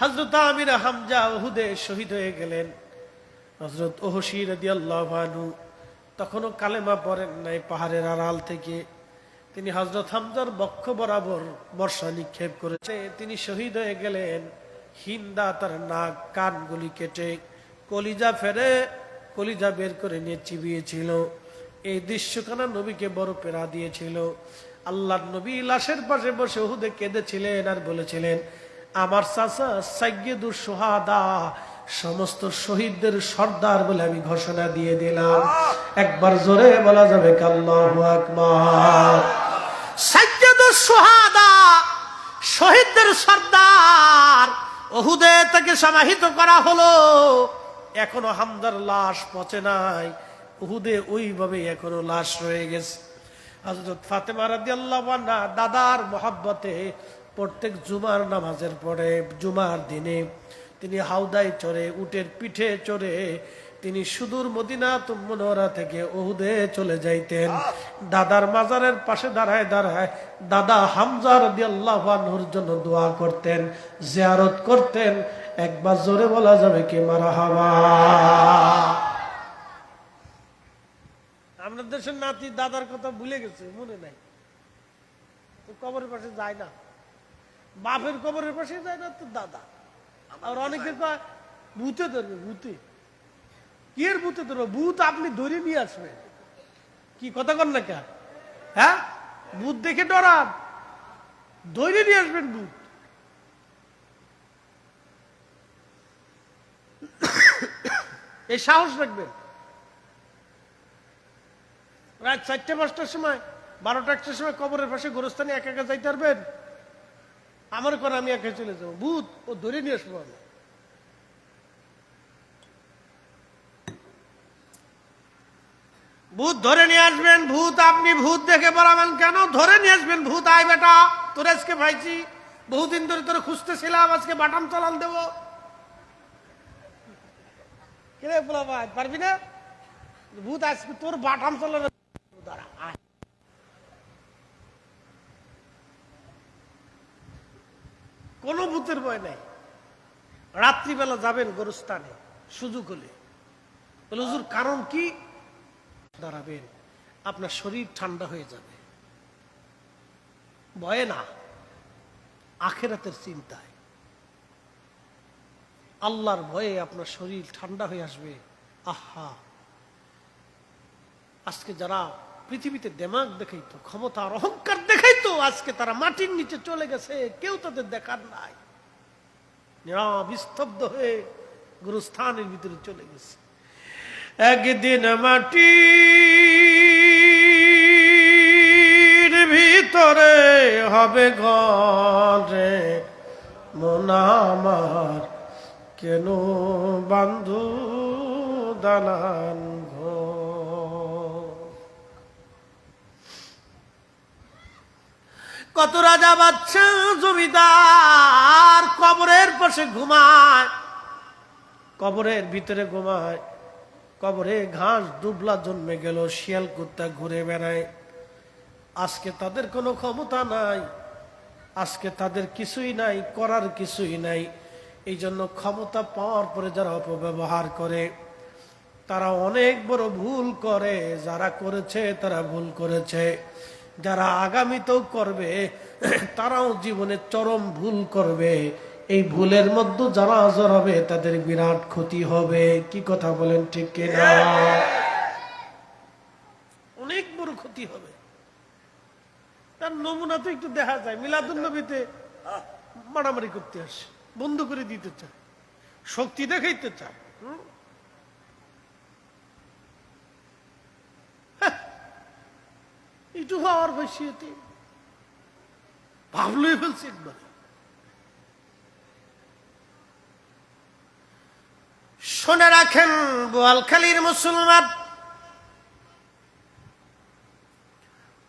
হযরত আমির হামজা উহুদে শহীদ হয়ে গেলেন। হযরত ওহসী রাদিয়াল্লাহু আনহু তখনও কালেমা পড়েন নাই। পাহাড়ের আড়াল থেকে তিনি হযরত হামজার বক্ষ বরাবর বর্ষা নিক্ষেপ করেছে, তিনি শহীদ হয়ে গেলেন। হিন্দা তার নাক কানগুলি কেটে কলিজা ফেরে, কলিজা বের করে নিয়ে চিবিয়েছিল। এই দৃশ্যখানা নবীকে বড় পেরা দিয়েছিল। আল্লাহর নবী লাশের পাশে বসে উহুদে কেঁদেছিলেন আর বলেছিলেন, আমার চাচা সাইয়্যিদুশ শুহাদা, সমস্ত শহীদদের সর্দার বলে আমি ঘোষণা দিয়ে দিলাম। একবার জোরে বলা যাবে কি আল্লাহু আকবার? সাইয়্যিদুশ শুহাদা, শহীদদের সর্দার, উহুদে তাকে সমাহিত করা হলো। এখনো হামজার লাশ পচে নাই, উহুদে ওইভাবে এখনো লাশ রয়ে গেছে। হযরত ফাতেমা রাদিয়াল্লাহু আনহা দাদার মহব্বতে প্রত্যেক জুমার নামাজের পরে জুমার দিনে তিনি হাওদায় চড়ে, উটের পিঠে চড়ে তিনি সুদূর মদিনাতুল মুনাওয়ারা থেকে উহুদে চলে যাইতেন। দাদার মাজারের পাশে দাঁড়ায় দাঁড়ায় দাদা হামজা রাদিয়াল্লাহু আনহুর জন্য দোয়া করতেন, জিয়ারত করতেন। একবার জোরে বলা যাবে কি মারহাবা। আমাদের দেশের নাতি দাদার কথা ভুলে গেছে, মনে নাই, তো কবরের পাশে যায় না, বাপের কবরের পাশে যায় না তো দাদা। আর অনেকে কয় ভূতে ধরবে, ভূতে কি এর ভূতে ধরবে? ভূত আপনি ধরে নিয়ে আসবেন, কি কথা কন না কেন? হ্যাঁ, ভূত দেখে ডরান, ধরে নিয়ে আসবেন ভূত। এই সাহস রাখবেন। রাত 4টা-5টার সময়, 12টা-1টার সময় কবরের পাশে গোরস্থানে একা একা যাইতে পারবেন? আমার করে আমি একা চলে যাবো, ভূত ও ধরে নিয়ে আসবো আমি। ভূত ধরে নিয়ে আসবেন। ভূত আপনি ভূত দেখে বলাবেন কেন? ধরে নিয়ে আসবেন। ভূত আয় বেটা, তোর আজকে ভাইছি, বহুদিন ধরে তোর খুঁজতেছিলাম, আজকে বাটাম চালান দেবো। কে বলা ভাই পারবি না? ভূত আজকে তোর বাটাম চালানো। কোন ভূতের ভয় নাই। রাত্রিবেলা যাবেন গোরস্থানে, সুযোগ হলে বলে হুজুর কারণ কি? দাঁড়াবেন, আপনার শরীর ঠান্ডা হয়ে যাবে। ভয়ে না, আখিরাতের চিন্তায়, আল্লাহর ভয়ে আপনার শরীর ঠান্ডা হয়ে আসবে। আহা, আজকে যারা পৃথিবীতে দেমাগ দেখাইতো, ক্ষমতা আর অহংকার দেখাইতো, আজকে তারা মাটির নিচে চলে গেছে, কেউ তাদের দেখার নাই, নীরব স্তব্ধ হয়ে গুরুস্থানের ভিতরে চলে গেছে। একদিন মাটির ভিতরে হবে ঘরে মন আমার, কেন বান্ধু দালান ঘর। কত রাজা বাদশা জমিদার কবরের পাশে ঘুমায়, কবরের ভিতরে ঘুমায়। কবরে ঘাস দুবলা জন্মে গেল, শিয়াল কুত্তা ঘুরে বেড়ায়। আজকে তাদের কোনো ক্ষমতা নাই, আজকে তাদের কিছুই নাই, করার কিছুই নাই। এই জন্য ক্ষমতা পাওয়ার পরে যারা অপব্যবহার করে তারা অনেক বড় ভুল করে। যারা করেছে তারা ভুল করেছে, যারা আগামীতেও করবে তারাও জীবনে চরম ভুল করবে। এই ভুলের মধ্যে যারা জড়াবে তাদের বিরাট ক্ষতি হবে। কি কথা বলেন ঠিক কিনা? অনেক বড় ক্ষতি হবে। তার নমুনা তো একটু দেখা যায়, মিলাদুন্নবীতে মারামারি করতে আসে, বন্ধ করে দিতে চায়, শক্তি দেখাইতে চায়। একটু পাওয়ার বসিয়েতে ভাবলই ফেলছে একবার। শুনে রাখেন বোয়ালখালীর মুসলমান,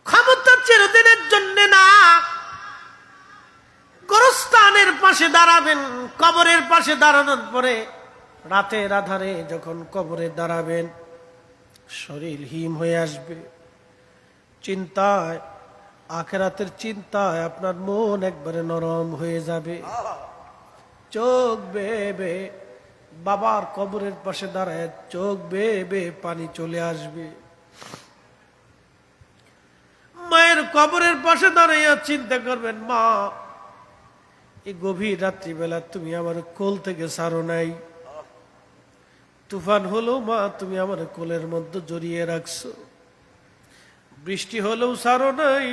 ক্ষমতা চিরদিনের জন্য না। গোরস্থানের পাশে দাঁড়াবেন, কবরের পাশে দাঁড়ানোর পরে রাতের আধারে যখন কবরে দাঁড়াবেন, শরীর হিম হয়ে আসবে। চিন্তায়, আখিরাতের চিন্তায় আপনার মন একবারে নরম হয়ে যাবে। চোখ বেয়ে বেয়ে বাবার কবরের পাশে দাঁড়ায় চোখ বেয়ে বেয়ে পানি চলে আসবে। মায়ের কবরের পাশে দাঁড়াইয়া চিন্তা করবেন, মা এই গভীর রাত্রিবেলা তুমি আমার কোল থেকে ছাড়ো নাই। তুফান হলো মা তুমি আমার কোলের মধ্যে জড়িয়ে রাখছো। বৃষ্টি হলেও ছাড়ো নাই।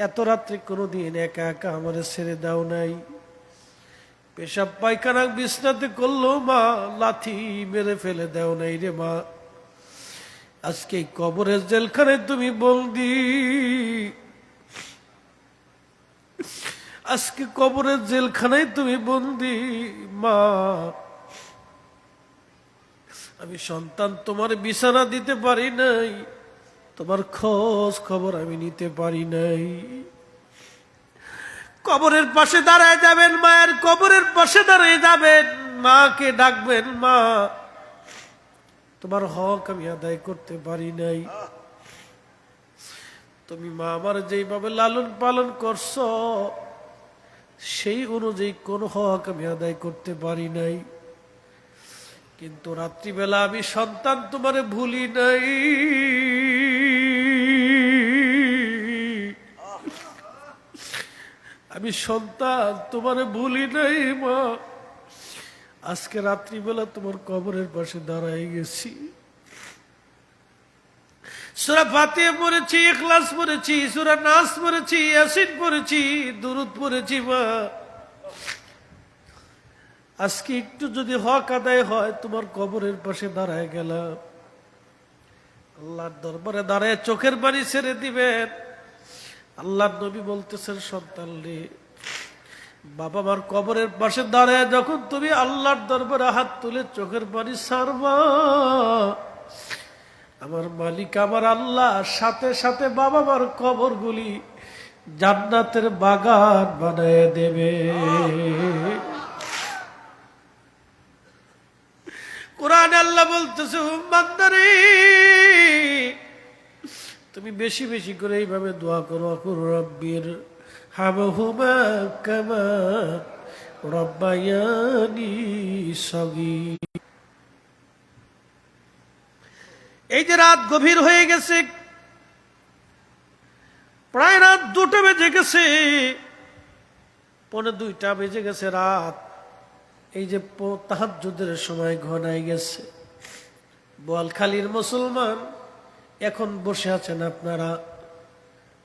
এত রাত্রি কোনোদিন একা একা আমার ছেড়ে দাও নাই। পেশাব পায়খানা বিছনাতে করলো মা, লাথি মেরে ফেলে দাও নাই রে মা। আজকে কবরের জেলখানায় তুমি বন্দী, আজকে কবরের জেলখানায় তুমি বন্দী। মা, আমি সন্তান তোমার বিছানা দিতে পারি নাই, তোমার খোঁজ খবর আমি নিতে পারি নাই। কবরের পাশে দাঁড়ায় যাবেন, মায়ের কবরের পাশে দাঁড়িয়ে যাবেন, মাকে ডাকবেন, মা তোমার হক আমি আদায় করতে পারি নাই। তুমি মা আমার যেইভাবে লালন পালন করছো সেই অনুযায়ী কোন হক আমি আদায় করতে পারি নাই। কিন্তু রাত্রিবেলা আমি সন্তান তোমারে ভুলি নাই। আমি সন্তান তোমারে ভুলি নাই মা। আজকে রাত্রিবেলা তোমার কবরের পাশে দাঁড়াই গেছি, সূরা ফাতিহা পড়েছি, ইখলাস পড়েছি, সূরা নাস পড়েছি, ইয়াসিন পড়েছি, দুরূদ পড়েছি। মা, আজকে একটু যদি হক আদায় হয়, তোমার কবরের পাশে দাঁড়ায় গেলাম, আল্লাহর দরবারে দাঁড়ায় চোখের পানি ছেড়ে দিবেন। আল্লাহর নবী বলতেছেন, সন্তান রে, বাবা মার কবরের পাশে দাঁড়ায় যখন তুমি আল্লাহর দরবারে হাত তুলে চোখের পানি ছাড়বা, আমার মালিক আমার আল্লাহ সাথে সাথে বাবা মার কবরগুলি জান্নাতের বাগান বানায় দেবে। কোরআনে আল্লাহ বলতেছে, বান্দারে তুমি বেশি বেশি করে এইভাবে দোয়া করো, রব্বির হামহুমা কামা রব্বায়ানি সগীর। এই যে রাত গভীর হয়ে গেছে, প্রায় রাত 2টা বেজে গেছে, 1:45 বেজে গেছে রাত। এই যে তাহাজ্জুদের সময় ঘনায় গেছে। বোয়ালখালীর মুসলমান এখন বসে আছেন আপনারা,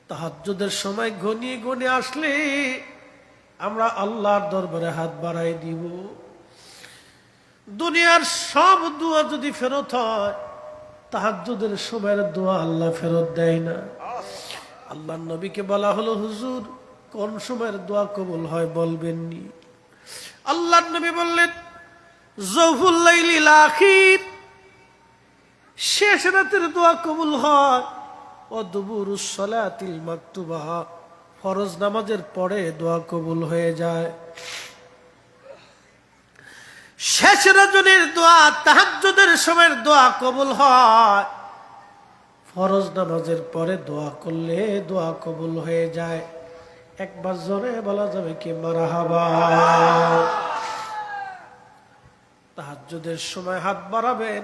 তাহাজ্জুদের সময় ঘনিয়ে ঘনিয়ে আসলে আমরা আল্লাহর দরবারে হাত বাড়াই দিব। দুনিয়ার সব দোয়া যদি ফেরত হয়, তাহাজ্জুদের সময়ের দোয়া আল্লাহ ফেরত দেয় না। আল্লাহর নবীকে বলা হলো, হুজুর কোন সময়ের দোয়া কবুল হয় বলবেননি? আল্লাহর নবী বললেন, জওফুল লাইলিল আখির, শেষ রাতের দোয়া কবুল হয়। ও দুবুরুস সালাতিল মাকতুবা, ফরজ নামাজের পরে দোয়া কবুল হয়ে যায়। শেষ রজনীর দোয়া, তাহাজ্জুদের সময়ের দোয়া কবুল হয়। ফরজ নামাজের পরে দোয়া করলে দোয়া কবুল হয়ে যায়। একবার জোরে বলা যাবে কি মারহাবা? তাহাজ্জুদের সময় হাত বাড়াবেন,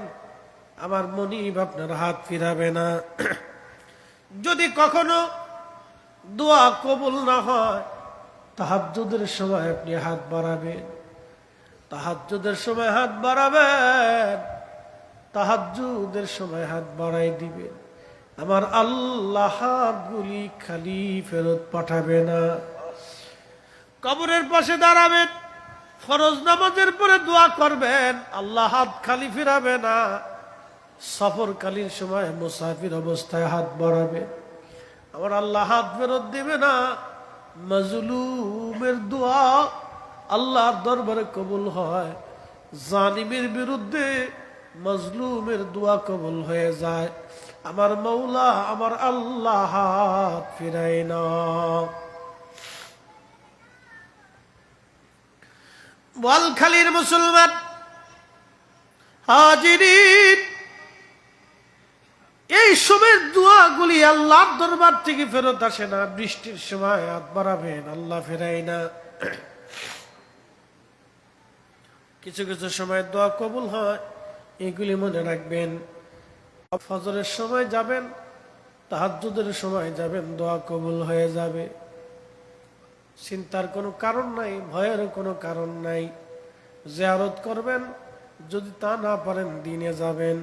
আমার মনিব আপনার হাত ফিরাবে না। যদি কখনো দোয়া কবুল না হয়, তাহাজ্জুদের সময় আপনি হাত বাড়াবেন, তাহাজ্জুদের সময় হাত বাড়াবেন, তাহাজ্জুদের সময় হাত বাড়াই দিবেন। আমার আল্লাহ হাতগুলি খালি ফেরত পাঠাবে না। কবরের পাশে দাঁড়াবেন, ফরজ নামাজের পরে দোয়া করবেন, আল্লাহ হাত খালি ফিরাবে না। সফরকালীন সময় মুসাফির অবস্থায় হাত বাড়াবে, আমার আল্লাহ হাত ফেরত দিবে না। মাজলুমের দোয়া আল্লাহর দরবারে কবুল হয়, জালিমের বিরুদ্ধে মাজলুমের দোয়া কবুল হয়ে যায়। আমার মৌলা আমার আল্লাহ হাত ফিরায় না। বোয়ালখালীর মুসলমান হাজিরিন, এই সময়ের দোয়াগুলি আল্লাহর দরবার থেকে ফেরত আসে না। বৃষ্টির সময় হাত বাড়াবেন, আল্লাহ ফেরায় না। কিছু কিছু সময় দোয়া কবুল হয়, এগুলি মনে রাখবেন। ফজরের সময় যাবেন, তাহাজ্জুদের সময় যাবেন, দোয়া কবুল হয়ে যাবে। চিন্তার কোনো কারণ নাই, ভয়ের কোনো কারণ নাই। জিয়ারত করবেন, যদি তা না পারেন দিনে যাবেন,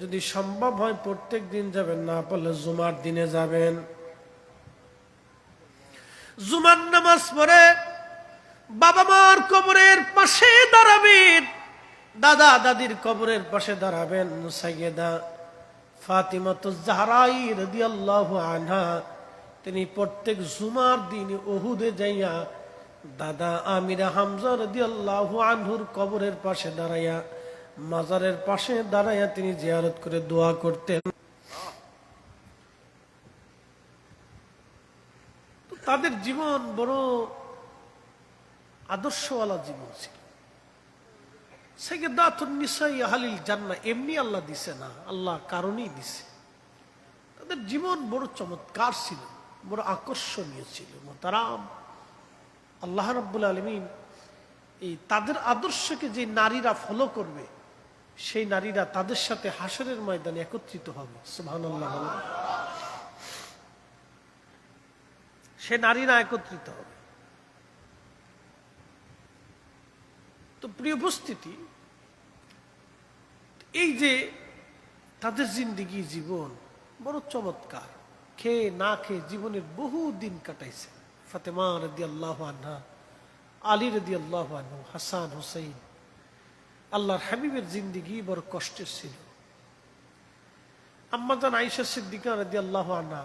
যদি সম্ভব হয় প্রত্যেক দিন যাবেন, না পারলে জুমার দিনে যাবেন। জুমার নামাজ পড়ে বাবা মার কবরের পাশে দাঁড়াবেন, দাদা দাদির কবরের পাশে দাঁড়াবেন। সাইয়েদা ফাতিমাতুজ জাহরাই রাদিয়াল্লাহু আনহা তিনি প্রত্যেক জুমার দিন উহুদে যাইয়া দাদা আমির হামজা রাদিয়াল্লাহু আনহুর কবরের পাশে দাঁড়াইয়া, মাজারের পাশে দাঁড়াইয়া তিনি জিয়ারত করে দোয়া করতেন। তাদের জীবন বড় আদর্শওয়ালা জীবন ছিল। সাইয়্যিদাতুন নিসাই আহলিল জান্নাহ এমনি আল্লাহ দিছে না, আল্লাহ কারণেই দিছে। তাদের জীবন বড় চমৎকার ছিল, বড় আকর্ষণীয় ছিল। মুহতারাম, আল্লাহ রাব্বুল আলামিন এই তাদের আদর্শকে যে নারীরা ফলো করবে, সেই নারীরা তাদের সাথে হাসরের ময়দানে একত্রিত হবে। সুবহানাল্লাহ। সে নারীরা একত্রিত হবে। তো প্রিয় উপস্থিতি, এই যে তাদের জিন্দেগি জীবন বড় চমৎকার, খেয়ে না খেয়ে জীবনের বহু দিন কাটাইছে। ফাতেমা রাদিয়াল্লাহু আনহা, আলী রাদিয়াল্লাহু আনহু, হাসান হুসাইন, আল্লাহর হাবিবের জিন্দেগি বড় কষ্টের ছিল। আম্মা জান আয়েশা সিদ্দিকা রাদিয়াল্লাহু আনহা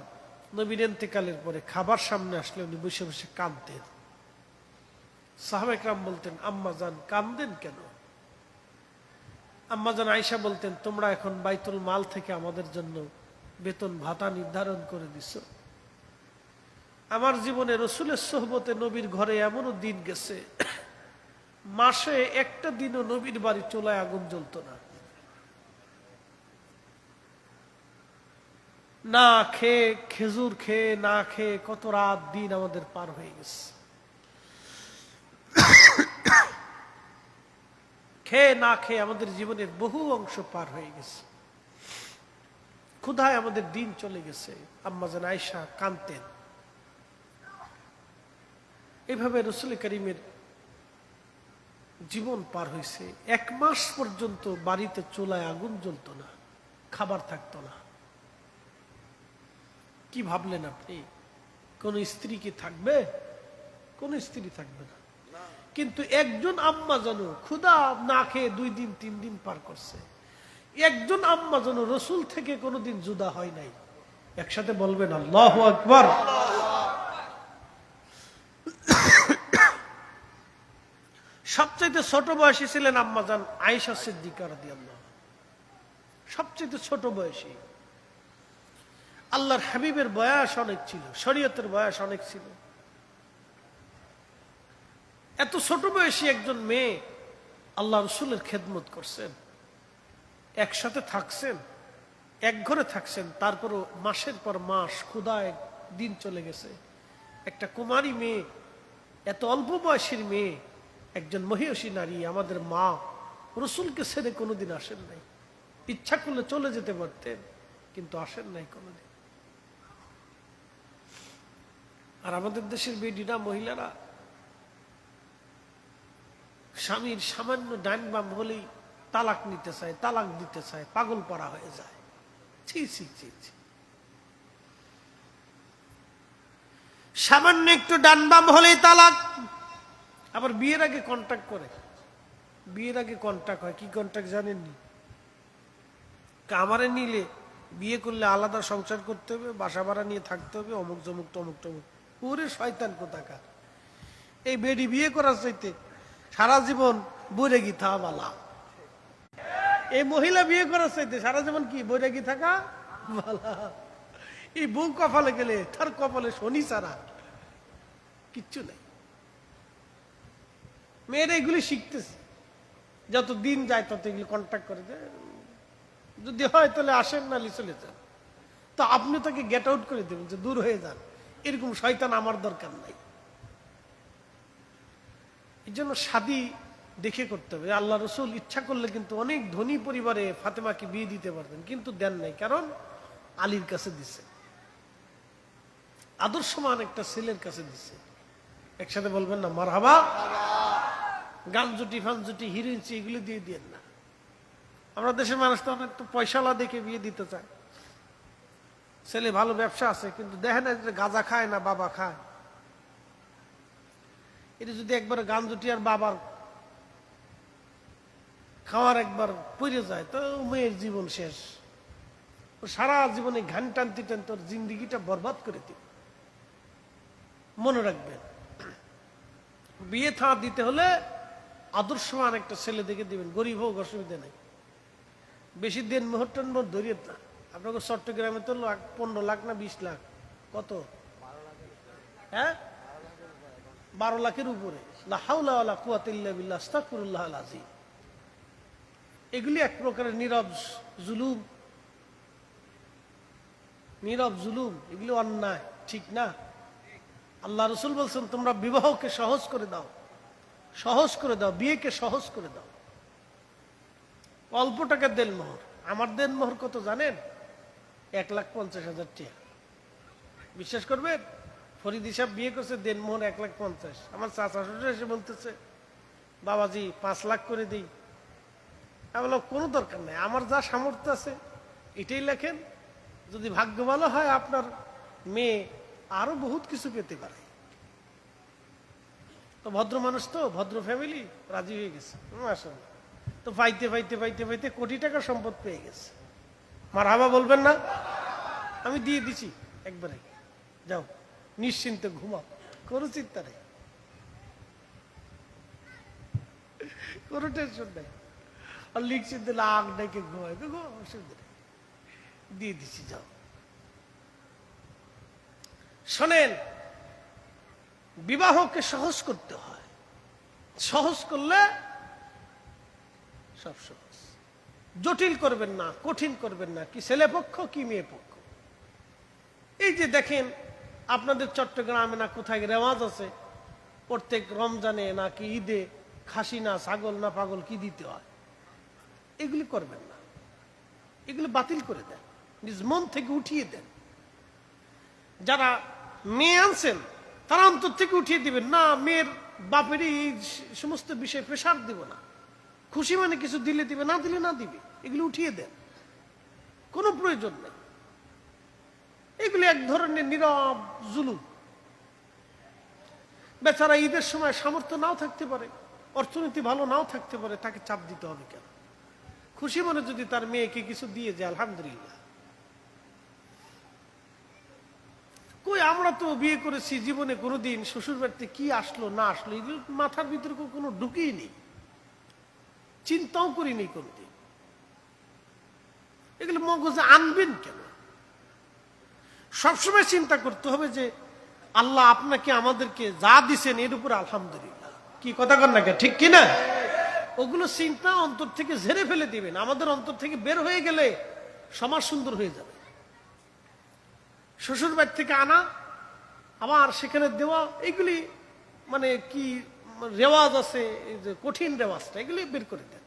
নবীর ইন্তেকালের পরে খাবার সামনে আসলে উনি বসে বসে কাঁদতেন। সাহাবা ইকরাম বলতেন, আম্মা জান কাঁদেন কেন? আম্মা জান আয়েশা বলতেন, তোমরা এখন বাইতুল মাল থেকে আমাদের জন্য বেতন ভাতা নির্ধারণ করে দিছো। আমার জীবনে রসুলের সোহবতে নবীর ঘরে এমনও দিন গেছে, মাসে একটা দিনও নবীর বাড়ি চুলায় আগুন জ্বলত না। না খেয়ে, খেজুর খেয়ে না খেয়ে কত রাত দিন আমাদের পার হয়ে গেছে। খেয়ে না খেয়ে আমাদের জীবনের বহু অংশ পার হয়ে গেছে। ক্ষুধায় আমাদের দিন চলে গেছে। আম্মা জান আয়েশা কাঁদতেন। এইভাবে রসুল করিমের জীবন পার হয়েছে। 1 মাস পর্যন্ত বাড়িতে চুলায় আগুন জ্বলত না, খাবার থাকতো না। কি ভাবলেন আপনি? কোন স্ত্রী কি থাকবে? কোন স্ত্রী থাকবে না। কিন্তু একজন আম্মা যেন ক্ষুধা না খেয়ে 2 দিন 3 দিন পার করছে। একজন আম্মা যেন রসুল থেকে কোনোদিন জুদা হয় নাই। একসাথে বলবেন আল্লাহু আকবার। সবচেয়ে ছোট বয়সী ছিলেন আম্মা জান আয়েশা সিদ্দিকা রাদিয়াল্লাহু, সবচেয়ে ছোট বয়সী। আল্লাহর হাবিবের বয়স অনেক ছিল, শরীয়তের বয়স অনেক ছিল। এত ছোট বয়সী একজন মেয়ে আল্লাহ রসুলের খেদমত করছেন, একসাথে থাকছেন, এক ঘরে থাকছেন, তারপরও মাসের পর মাস ক্ষুধায় দিন চলে গেছে। একটা কুমারী মেয়ে, এত অল্প বয়সীর মেয়ে, একজন মহিয়সী নারী, আমাদের মা, রসুলকে ছেড়ে কোনোদিন আসেন নাই। ইচ্ছা করলে চলে যেতে পারতেন, কিন্তু আসেন নাই কোনোদিন। আর আমাদের দেশের বেডিরা, মহিলারা স্বামীর সামান্য ডাইন বাম হলেই তালাক নিতে চায়, তালাক দিতে চায়, পাগল পারা হয়ে যায়। ছি ছি ছি ছি। সামান্য একটু ডান বাম হলেই তালাক। আবার বিয়ের আগে কন্ট্যাক্ট করে। বিয়ের আগে কন্ট্যাক্ট হয়। কি কন্ট্যাক্ট জানেননি? আমারে নিলে বিয়ে করলে আলাদা সংসার করতে হবে, বাসা ভাড়া নিয়ে থাকতে হবে, অমুক জমুক তমুক টমুক। ওরে শয়তান কোথাকার! এই বেডি বিয়ে করার চাইতে সারা জীবন বৈরাগী থাকা ভালো। এই মহিলা বিয়ে করার চাইতে সারা জীবন কি বৈরাগী থাকা ভালো। এই বউ কপালে গেলে তার কপালে শনি ছাড়া কিচ্ছু নাই। মেয়েরা এগুলি শিখতেছে, যত দিন যায় তত এগুলি কন্ট্যাক্ট করে দেয়। যদি হয় তাহলে আসেন, নালি চলে যান। তো আপনি তাকে গেট আউট করে দেবেন যে দূর হয়ে যান, এরকম শয়তান আমার দরকার নাই। এই জন্য শাদী দেখে করতে হবে। আল্লাহ রসুল ইচ্ছা করলে কিন্তু অনেক ধনী পরিবারে ফাতেমাকে বিয়ে দিতে পারতেন, কিন্তু দেন নাই। কারণ আলীর কাছে দিছে, আদর্শমান একটা ছেলের কাছে দিছে। একসাথে বলবেন না মারহাবা। গান জুটি, ফান জুটি, হিরোইন এগুলো দিয়ে দিয়েন না। আমরা দেশের মানুষ তো অনেক তো পয়সালা দেখে বিয়ে দিতে চায়। ছেলে ভালো ব্যবসা আছে, কিন্তু দেখে না যে গাঁজা খায় না বাবা খায়। এটা যদি একবার গান জুটি আর বাবার খাওয়ার একবার পড়ে যায় তো মেয়ের জীবন শেষ। ও সারা জীবনে ঘান টানতে টানতে ওর জিন্দিগিটা বরবাদ করে দিবে। মনে রাখবেন, বিয়ে থা দিতে হলে আদর্শবান একটা ছেলে দেখে দিবেন, গরিব হোক অসুবিধা নেই। বেশি দিন মোহর ধরিয়ে না। আপনাকে চট্টগ্রামে তো 15 লাখ না 20 লাখ, কত? হ্যাঁ, 12 লাখের উপরে। লা হাওলা ওয়ালা কুওয়াতা ইল্লা বিল্লাহ, আস্তাগফিরুল্লাহল আযীম। এগুলি এক প্রকারের নীরব জুলুম, নীরব জুলুম, এগুলো অন্যায়, ঠিক না? আল্লাহ রাসূল বলছেন তোমরা বিবাহকে সহজ করে দাও, সহজ করে দাও, বিয়েকে সহজ করে দাও। অল্প টাকার দেনমোহর। আমার দেনমোহর কত জানেন? 1,50,000 টাকা। বিশ্বাস করবেন? ফরিদি সাহেব বিয়ে করছে, দেনমোহর 1,50,000। আমার চাচা শ্বশুর এসে বলতেছে বাবাজি 5 লাখ করে দিই। আমি বললাম কোনো দরকার নাই, আমার যা সামর্থ্য আছে এটাই লেখেন। যদি ভাগ্য ভালো হয় আপনার মেয়ে আরো বহুত কিছু পেতে পারে। তো ভদ্র মানুষ, তো ভদ্র ফ্যামিলি, রাজি হয়ে গেছে। মাশাআল্লাহ। তো পাইতে পাইতে পাইতে পাইতে কোটি টাকা সম্পদ পেয়ে গেছে। মারহাবা বলবেন না? আমি দিয়ে দিছি একবারে, যাও নিশ্চিন্তে ঘুমাও, কোনো চিন্তা নেই, কোনো টেনশন নেই। আর লিখছি দিলে আগ ডেকে ঘুমাই, অসুবিধা নেই, দিয়ে দিছি, যাও। শোনেন, বিবাহকে সহজ করতে হয়, সহজ করলে সব সহজ। জটিল করবেন না, কঠিন করবেন না, কি ছেলে পক্ষ কি মেয়ে পক্ষ। এই যে দেখেন আপনাদের চট্টগ্রামে না কোথায় রেওয়াজ আছে, প্রত্যেক রমজানে নাকি ঈদে খাসি না ছাগল না পাগল কি দিতে হয়। এগুলি করবেন না, এগুলি বাতিল করে দেন, নিজ মন থেকে উঠিয়ে দেন। যারা মেয়ে আনছেন তারা অন্তর থেকে উঠিয়ে দিবেন না। মেয়ের বাপের এই সমস্ত বিষয়ে প্রেসার দিব না। খুশি মানে কিছু দিলে দিবে, না দিলে না দিবে, এগুলি উঠিয়ে দেন, কোনো প্রয়োজন নেই। এগুলি এক ধরনের নীরব জুলুম। বেচারা ঈদের সময় সামর্থ্য নাও থাকতে পারে, অর্থনীতি ভালো নাও থাকতে পারে, তাকে চাপ দিতে হবে কেন? খুশি মনে যদি তার মেয়েকে কিছু দিয়ে যায় আলহামদুলিল্লাহ। কই আমরা তো বিয়ে করেছি, জীবনে কোনোদিন শ্বশুর বাড়িতে কি আসলো না আসলো এগুলো মাথার ভিতরে কোনো ঢুকেই নেই, চিন্তাও করিনি কোনদিন। এগুলো মগজে আনবেন কেন? সবসময় চিন্তা করতে হবে যে আল্লাহ আপনাকে আমাদেরকে যা দিছেন এর উপর আলহামদুলিল্লাহ। কি কথা কন না, ঠিক কিনা? ওগুলো চিন্তা অন্তর থেকে ঝেড়ে ফেলে দিবেন। আমাদের অন্তর থেকে বের হয়ে গেলে সমাজ সুন্দর হয়ে যাবে। শ্বশুর বাড়ি থেকে আনা আবার সেখানে দেওয়া, এগুলি মানে কি রেওয়াজ আছে, এই যে কঠিন রেওয়াজটা এগুলি বের করে দেন।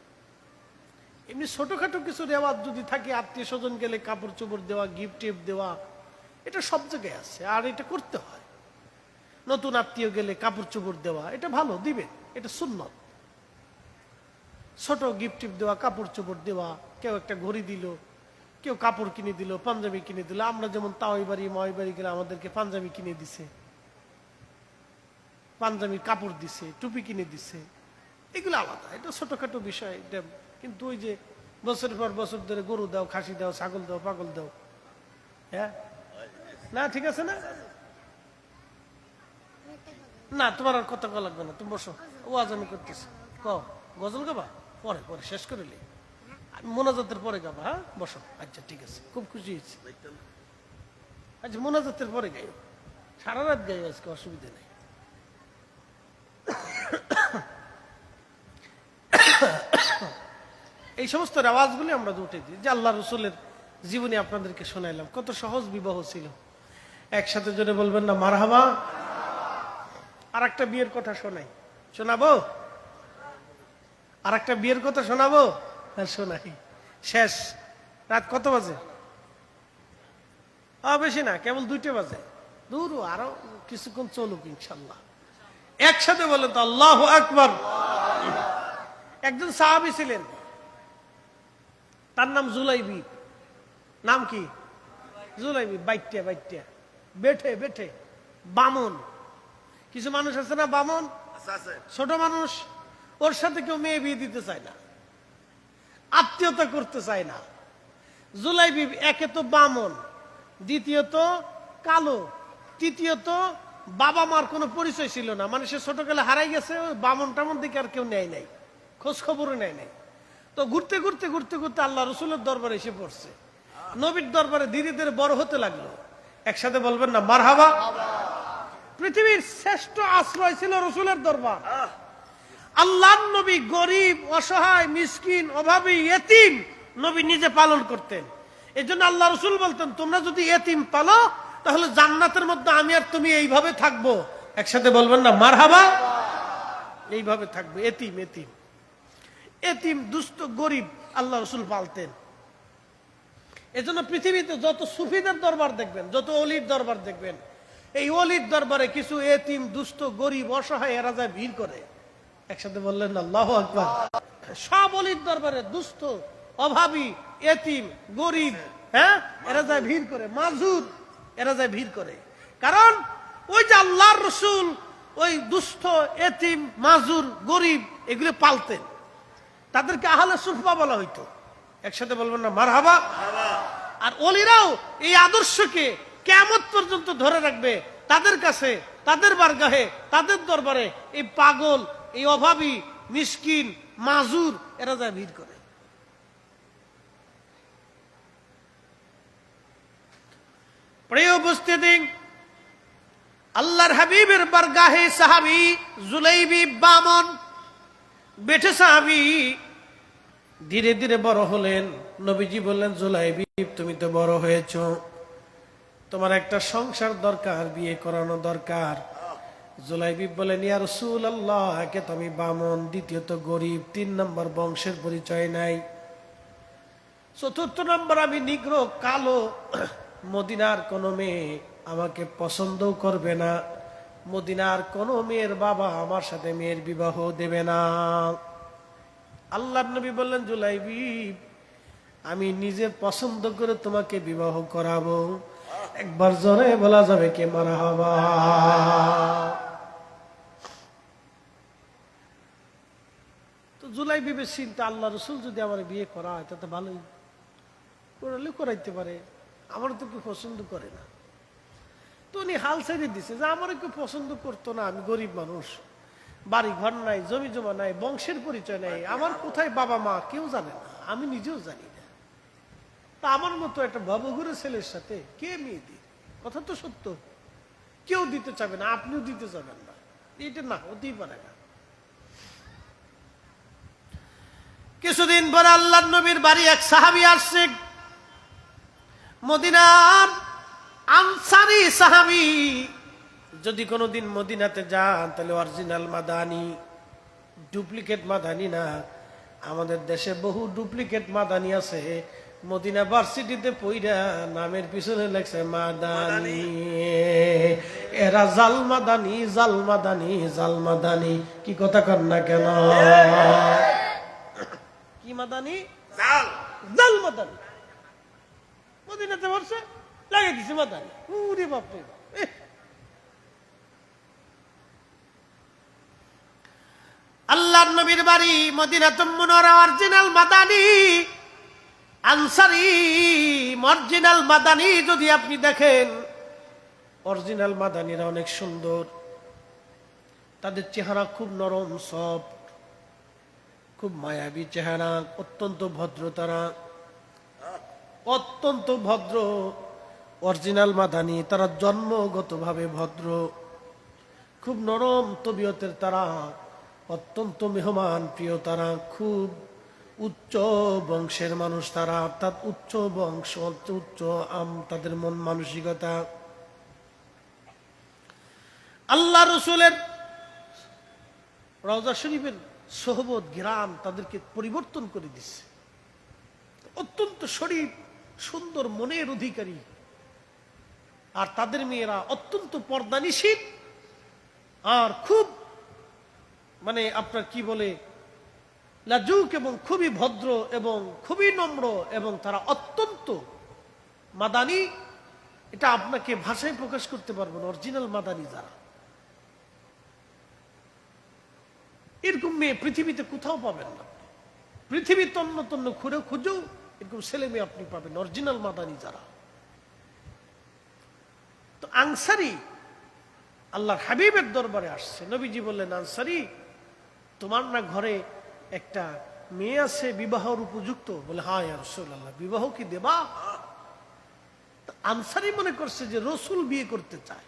এমনি ছোটখাটো কিছু রেওয়াজ যদি থাকে, আত্মীয় স্বজন গেলে কাপড় চোপড় দেওয়া, গিফট টিফট দেওয়া, এটা সব জায়গায় আছে, আর এটা করতে হয়। নতুন আত্মীয় গেলে কাপড় চোপড় দেওয়া, এটা ভালো, দিবেন, এটা সুন্নত। ছোট গিফট টিফট দেওয়া, কাপড় চোপড় দেওয়া, কেউ একটা ঘড়ি দিল, কেউ কাপড় কিনে দিল, পাঞ্জাবি কিনে দিল। আমরা যেমন তাওই বাড়ি মাওই বাড়ি গেলে আমাদেরকে পাঞ্জাবি কিনে দিছে, পাঞ্জাবি কাপড় দিছে, টুপি কিনে দিছে, এগুলো আলাদা, এটা ছোটখাটো বিষয়। কিন্তু ওই যে বছর পর বছর ধরে গরু দাও, খাসি দাও, ছাগল দাও, পাগল দাও, হ্যাঁ না, ঠিক আছে না? না তোমার আর কথা কওয়া লাগবে না, তুমি বসো, ওয়াজ আমি করতেছি। গজল গাবা? পরে পরে শেষ করে নি, মোনাজাতের পরে গাবা। হ্যাঁ বসো, আচ্ছা ঠিক আছে, খুব খুশি হয়েছি। আচ্ছা মোনাজাতের পরে গাই, সারা রাত গাই আজকে, অসুবিধা নেই। এই সমস্ত রেওয়াজগুলি আমরা উঠে দিই, যে আল্লাহ রসুলের জীবনী আপনাদেরকে শোনাইলাম। কত সহজ বিবাহ ছিল। একসাথে জোরে বলবেন না মারহাবা? আর একটা বিয়ের কথা শোনাই, শোনাবো? আর একটা বিয়ের কথা শোনাবো? হ্যাঁ শোনাই। শেষ রাত কত বাজে? বেশি না, কেবল 2টা বাজে। দূর, আরো কিছুক্ষণ চলুক ইনশাল্লাহ। একসাথে বলেন তো আল্লাহু আকবার। একজন সাহাবী ছিলেন, তার নাম জুলাইবি। নাম কি? জুলাইবি। বাইটিয়া বাইটিয়া, বেঠে বেঠে, বামন। কিছু মানুষ আছে না বামন, ছোট মানুষ, ওর সাথে কেউ মেয়ে বিয়ে দিতে চায় না, আত্মীয়তা করতে চায় না। জুলাইবি একে তো বামন, দ্বিতীয়ত কালো, তৃতীয়ত বাবা মার কোনো পরিচয় ছিল না, মানে সে ছোটকালে হারাই গেছে, ওই বামন টামন দিকে আর কেউ নেয় নাই, খোঁজ খবরও নেয় নাই। তো ঘুরতে ঘুরতে ঘুরতে ঘুরতে আল্লাহ রসুলের দরবারে এসে পড়ছে, নবীর দরবারে ধীরে ধীরে বড় হতে লাগলো। একসাথে বলবেন না মারহাবা। পৃথিবীর শ্রেষ্ঠ আশ্রয় ছিল রসুলের দরবার। আল্লাহর নবী গরিব, অসহায়, মিসকিন, অভাবী, এতিম নবী নিজে পালন করতেন। এই জন্য আল্লাহ রসুল বলতেন, তোমরা যদি এতিম পালো তাহলে জান্নাতের মধ্যে আমি আর তুমি এইভাবে থাকবো। একসাথে বলবেন না মারহাবা। এইভাবে থাকবো, এতিম এতিম এতিম, দুস্থ, গরিব আল্লাহ রসুল পালতেন। এজন্য পৃথিবীতে যত সুফিদের দরবার দেখবেন, যত অলির দরবার দেখবেন, এই অলির দরবারে কিছু এতিম, দুস্থ, গরিব, অসহায় এরা যায় ভিড় করে। একসাথে বললেন আল্লাহু আকবার। সব অলির দরবারে দুস্থ, অভাবী, এতিম, গরিব, হ্যাঁ, এরা যায় ভিড় করে, মাজুর এরা যায় ভিড় করে। কারণ ওই যে আল্লাহর রসুল ওই দুস্থ, এতিম, মাজুর, গরিব এগুলো পালতেন, তাদেরকে আহলে সুফা বলা হইতো। একসাথে বলবেন না মারহাবা। আর অলিরাও এই আদর্শকে কিয়ামত পর্যন্ত ধরে রাখবে। তাদের কাছে, তাদের বারগাহে, তাদের দরবারে এই পাগল, এই অভাবী, মিসকিন, মাজুর এরা যায় ভিড় করে। প্রিয় উপস্থিতি, আল্লাহর হাবিবের বারগাহে সাহাবী জুলাইবি বামন বেঠে সাহাবী ধীরে ধীরে বড় হলেন। নবীজি বললেন, জুলাইবি তুমি তো বড় হয়েছ, তোমার একটা সংসার দরকার, বিয়ে করানো দরকার। জুলাইবি বলেন, ইয়া রাসূলুল্লাহ, একে তো আমি বামন, দ্বিতীয়ত গরিব, 3 নম্বর বংশের পরিচয় নাই, 4র্থ নম্বর আমি নিগ্রো, কালো, মদিনার কোন মেয়ে আমাকে পছন্দও করবে না, মদিনার কোন মেয়ের বাবা আমার সাথে মেয়ের বিবাহ দেবে না। আল্লাহর নবী বললেন, জুলাইবি আমি নিজে পছন্দ করে তোমাকে বিবাহ করাবো। একবার জোরে বলা যাবে কে মারহাবা। তো জুলাইবির চিন্তা, আল্লাহ রসুল যদি আমার বিয়ে করা হয় তাতে ভালোই, করলে করাইতে পারে, আমার তো কেউ পছন্দ করে না। তো উনি হাল ছেড়ে দিছে যে আমার কেউ পছন্দ করতো না, আমি গরিব মানুষ, বাড়ি ঘর নাই, জমি জমা নাই, বংশের পরিচয় নাই, আমার কোথায় বাবা মা কেউ জানে না, আমি নিজেও জানি না। তা আমার মতো একটা ভবঘুরে ছেলের সাথে কে মেয়ে দিই? কথা তো সত্য, কেউ দিতে চাবে না, আপনিও দিতে চাবেন না, এটা না হতেই পারে না। কিছুদিন পরে আল্লাহর নবীর বাড়ি এক সাহাবী আসছে, মদিনার আনসারী সাহাবী। যদি কোনোদিন মদিনাতে যান তাহলে অরিজিনাল মাদানি, ডুপ্লিকেট মাদানি না। আমাদের দেশে বহু ডুপ্লিকেট মাদানি আছে, মদিনা ভার্সিটিতে পড়া নামের পিছনে লেখছে মাদানি, এরা জাল মাদানি, জাল মাদানি, জাল মাদানি। কি কথা কর না কেন? কি মাদানি? জাল, জাল মাদানি। মদিনাতে বলছে লাগাই দিছে মাদানি। উরে বাপ রে বাপ। আল্লাহর নবীর বাড়ি মদিনাতুল মুনাওয়ারা, অরিজিনাল মাদানি, আনসারী অরিজিনাল মাদানি যদি আপনি দেখেন, অরিজিনাল মাদানিরা অনেক সুন্দর, তাদের চেহারা খুব নরম, সফট, খুব মায়াবী চেহারা, অত্যন্ত ভদ্র, তারা অত্যন্ত ভদ্র। অরিজিনাল মাদানি, তারা জন্মগতভাবে ভদ্র, খুব নরম তবিয়তের, তারা অত্যন্ত মেহমান প্রিয়, তারা খুব উচ্চ বংশের মানুষ, তারা অর্থাৎ উচ্চ বংশ, উচ্চ তাদের মন মানসিকতা। আল্লাহ রসুলের রওজা শরীফের সোহবত, ঘিরান তাদেরকে পরিবর্তন করে দিচ্ছে। অত্যন্ত শরীফ, সুন্দর মনের অধিকারী। আর তাদের মেয়েরা অত্যন্ত পর্দানিশীল আর খুব, মানে আপনার কি বলে, লাজুক এবং খুবই ভদ্র এবং খুবই নম্র, এবং তারা অত্যন্ত মাদানি। এটা আপনাকে ভাষায় প্রকাশ করতে পারবো না। অরিজিনাল মাদানি যারা, এরকম মেয়ে পৃথিবীতে কোথাও পাবেন না। পৃথিবীর তন্ন তন্ন খুঁড়ে খুঁজেও এরকম ছেলে মেয়ে আপনি পাবেন অরিজিনাল মাদানী যারা। তো আনসারী আল্লাহর হাবিবের দরবারে আসছে। নবীজি বললেন, আনসারী তোমার না ঘরে একটা মেয়ে আছে বিবাহর উপযুক্ত? বলে, হ্যাঁ ইয়া রাসূলুল্লাহ, বিবাহ কি দেবা? আনসারী মনে করছে যে রসুল বিয়ে করতে চায়।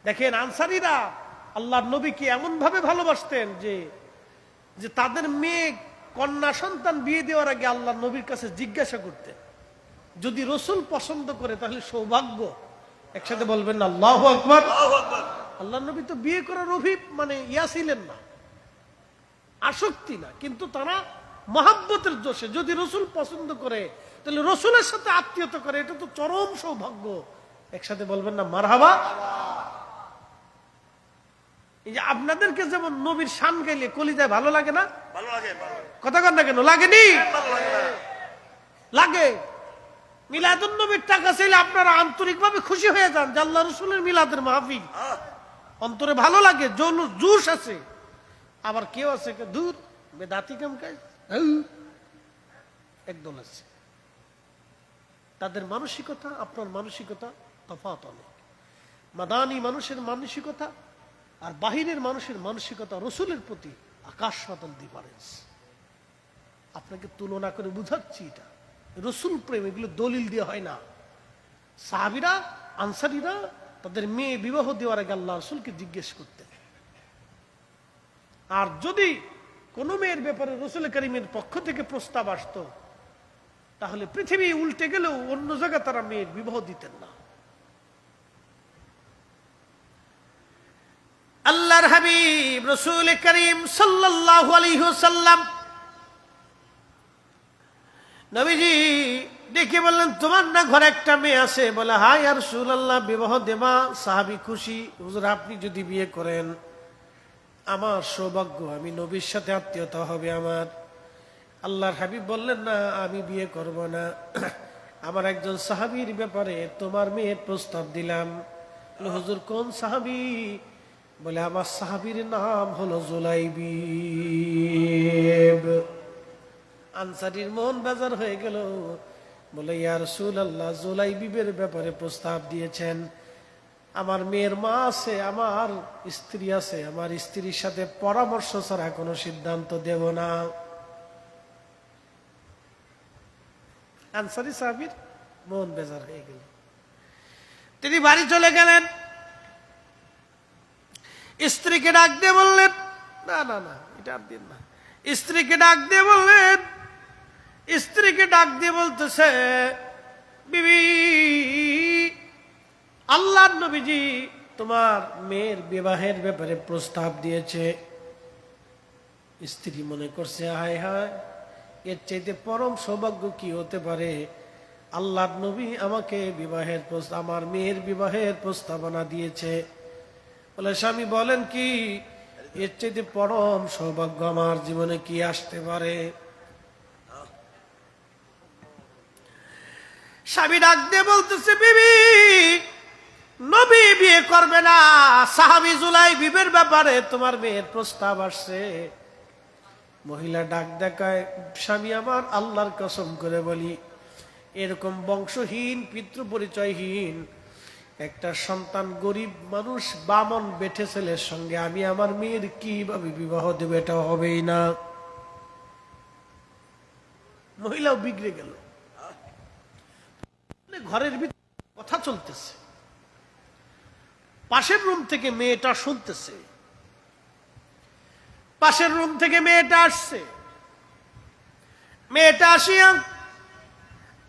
দেখেন, আনসারীরা আল্লাহর নবীকে এমন ভাবে ভালোবাসতেন যে তাদের মেয়ে কন্যা সন্তান বিয়ে দেওয়ার আগে আল্লাহর নবীর কাছে জিজ্ঞাসা করতেন, যদি রসুল পছন্দ করে তাহলে সৌভাগ্য। একসাথে বলবেন না আল্লাহু আকবার। আল্লাহর নবী তো বিয়ে করার ইয়া ছিলেন না, আসক্তি না, কিন্তু তারা মহাব্বতের জোশে যদি রসুল পছন্দ করে তাহলে রসুলের সাথে আত্মীয়তা করে, এটা তো চরম সৌভাগ্য। একসাথে বলবেন না মারহাবা। এই যে আপনাদেরকে যেমন নবীর শান গাইলে কলিজায় ভালো লাগে না? ভালো লাগে। কথা কন না কেন? লাগেনি? লাগে। মিলাদুন নবীর টাকা চাইলে আপনারা আন্তরিকভাবে খুশি হয়ে যান যে আল্লাহ রসুলের মিলাদের মাহফিল, অন্তরে ভালো লাগে, জোশ আছে। আবার কেউ আছে দূর বেদাতি কাম কাজ একদল আছে, তাদের মানসিকতা আপনার মানসিকতা তফাৎ অনেক। মাদানী মানুষের মানসিকতা আর বাহিরের মানুষের মানসিকতা রসুলের প্রতি আকাশ পাতাল ডিফারেন্স। আপনাকে তুলনা করে বুঝাচ্ছি, এটা রসুল প্রেম, এগুলো দলিল দিয়ে হয় না। সাহাবীরা আনসারীরা তাদের মেয়ে বিবাহ দেওয়ার আগে আল্লাহ রসুলকে জিজ্ঞেস করতেন। আর যদি কোন মেয়ের ব্যাপারে রসুল করিমের পক্ষ থেকে প্রস্তাব আসতো, তাহলে পৃথিবী উল্টে গেলেও অন্য জায়গায় তারা মেয়ের বিবাহ দিতেন না। আল্লাহর হাবিব রাসূল করিম সাল্লাল্লাহু আলাইহি ওয়াসাল্লাম নবীজি ডেকে বললেন, তোমার না ঘরে একটা মেয়ে আছে? বলে, হ্যাঁ ইয়া রাসূলুল্লাহ, বিবাহ দেবা? সাহাবী খুশি, হুজুর আপনি যদি বিয়ে করেন আমার সৌভাগ্য, আমি নবীর সাথে আত্মীয়তা হবে আমার। আল্লাহর হাবিব বললেন, না আমি বিয়ে করব না, আমার একজন সাহাবীর ব্যাপারে তোমার মেয়ের প্রস্তাব দিলাম। হুজুর কোন সাহাবী? বলে, আমার সাহাবীর নাম হলো জুলাইবিব। আনসারীর মন বেজার হয়ে গেল, বলে, ইয়া রাসূলুল্লাহ, জুলাইবিবের ব্যাপারে প্রস্তাব দিয়েছেন। আমার মেয়ের মা আছে, আমার স্ত্রী আছে, আমার স্ত্রীর সাথে পরামর্শ ছাড়া কোনো সিদ্ধান্ত দেব না। আনসারী সাহাবীর মন বেজার হয়ে গেল, তিনি বাড়ি চলে গেলেন। স্ত্রীকে ডাক দিয়ে বললেন, না না না এটা আর দিন না। স্ত্রীকে ডাক দিয়ে বললেন, স্ত্রীকে ডাক দিয়ে বলতেছে, বিবি আল্লাহর নবীজি তোমার মেয়ের বিবাহের ব্যাপারে প্রস্তাব দিয়েছে। স্ত্রী মনে করছে, হায় হায়, এর চাইতে পরম সৌভাগ্য কি হতে পারে? আল্লাহর নবী আমাকে আমার মেয়ের বিবাহের প্রস্তাবনা দিয়েছে। বলে, স্বামী বলেন কি? এর চাইতে পরম সৌভাগ্য আমার জীবনে কি আসতে পারে? স্বামী ডাক দিয়ে বলতেছে, বিবি নবী বিয়ে করবে না, সাহাবী জুলাইবিবের ব্যাপারে তোমার মেয়ের প্রস্তাব আসছে। মহিলা ডাক দেখায়, স্বামী আমার আল্লাহর কসম করে বলি, এরকম বংশহীন পিতৃ পরিচয়হীন একটা সন্তান, গরিব মানুষ, বামন বেঠে ছেলের সঙ্গে আমি আমার মেয়ের কিভাবে বিবাহ দেব? এটা হবেই না। মহিলাও বিগড়ে গেল। ঘরের ভিতরে কথা চলতেছে, পাশের রুম থেকে মেয়েটা শুনতেছে, পাশের রুম থেকে মেয়েটা আসছে। মেয়েটা আসিয়া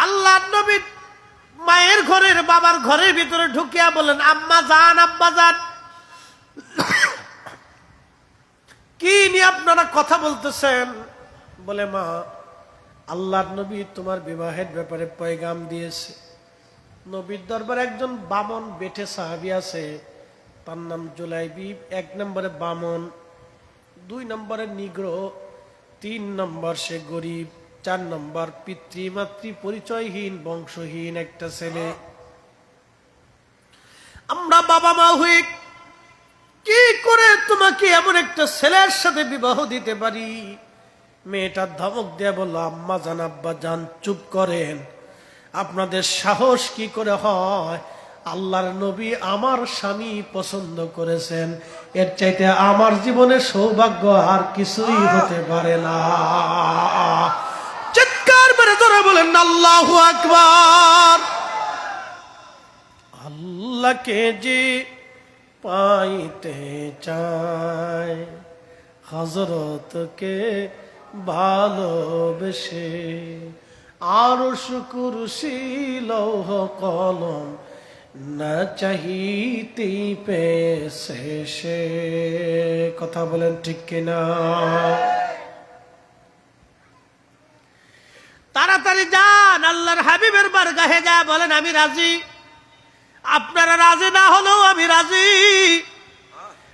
আল্লাহর নবী মায়ের ঘরের, বাবার ঘরের ভিতরে ঢুকিয়া বলেন, আম্মা জান, আব্বা জান, কি নিয়ে আপনারা কথা বলতেছেন? বলে, মা আল্লাহর নবী তোমার বিবাহের ব্যাপারে পয়গাম দিয়েছে। নবীর দরবারে একজন বামন বেঠে সাহাবী আছে, তার নাম জুলাইবিব। 1 নম্বরে বামন, 2 নম্বরে নিগ্রো, 3 নম্বর সে গরিব, 4 নম্বর পিতৃমাতৃ পরিচয়হীন বংশহীন একটা ছেলে। আমরা বাবা মা হয়ে কি করে তোমাকে এমন একটা ছেলের সাথে বিবাহ দিতে পারি মেয়েটা ধমক দিয়ে বলল, আম্মা জান, আব্বা জান, চুপ করেন। আপনাদের সাহস কি করে হয়? আল্লাহর নবী আমার স্বামী পছন্দ করেছেন, এর চাইতে আমার জীবনে সৌভাগ্য আর কিছুই হতে পারে না। চিৎকার মেরে ধরে বলেন আল্লাহু আকবার। আল্লাহকে যে পাইতে চায় হযরতকে ভালোবেসে, আরশ কুরসি লৌহ কলম না চাহিতেই পেয়েছে সে। কথা বলেন ঠিক কিনা? তাড়াতাড়ি যান আল্লাহর হাবিবের বারগাহে, যা বলেন আমি রাজি। আপনারা রাজি না হলেও আমি রাজি।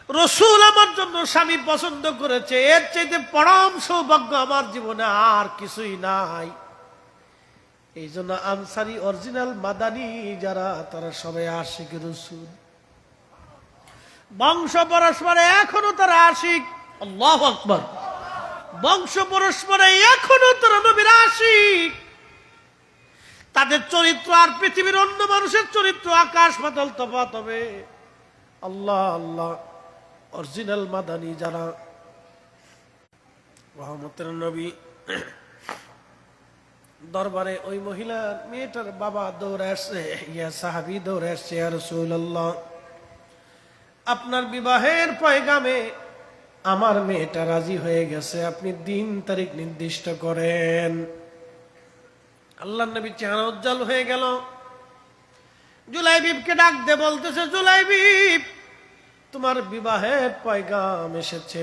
রসুল আমার জন্য স্বামী পছন্দ করেছে, এর চাইতে পরম সৌভাগ্য আমার জীবনে আর কিছুই নাই। এই জন্য আনসারি অরিজিনাল মাদানী যারা, তারা সবাই আশিক রসুল, বংশ পরস্পরে এখনো তারা আশিক। আল্লাহু আকবার। বংশ পরস্পরে এখনো তারা নবীর আশিক। তাদের চরিত্র আর পৃথিবীর অন্য মানুষের চরিত্র আকাশ পাতাল তফাৎ হবে। আল্লাহ আল্লাহ, অরিজিনাল মাদানী যারা, রহমতের নবী দরবারে ওই মহিলার মেয়েটার বাবা দৌড়ে আসছে, ইয়া সাহাবী দৌড়ে আসছে, ইয়া রাসূলুল্লাহ, আপনার বিবাহের পয়গামে আমার মেয়েটা রাজি হয়ে গেছে, আপনি দিন তারিখ নির্দিষ্ট করেন। আল্লাহর নবী চেহারা উজ্জ্বল হয়ে গেল। জুলাইবিবকে ডাক দে, বলতেছে, জুলাইবিব, তোমার বিবাহের পয়গাম এসেছে,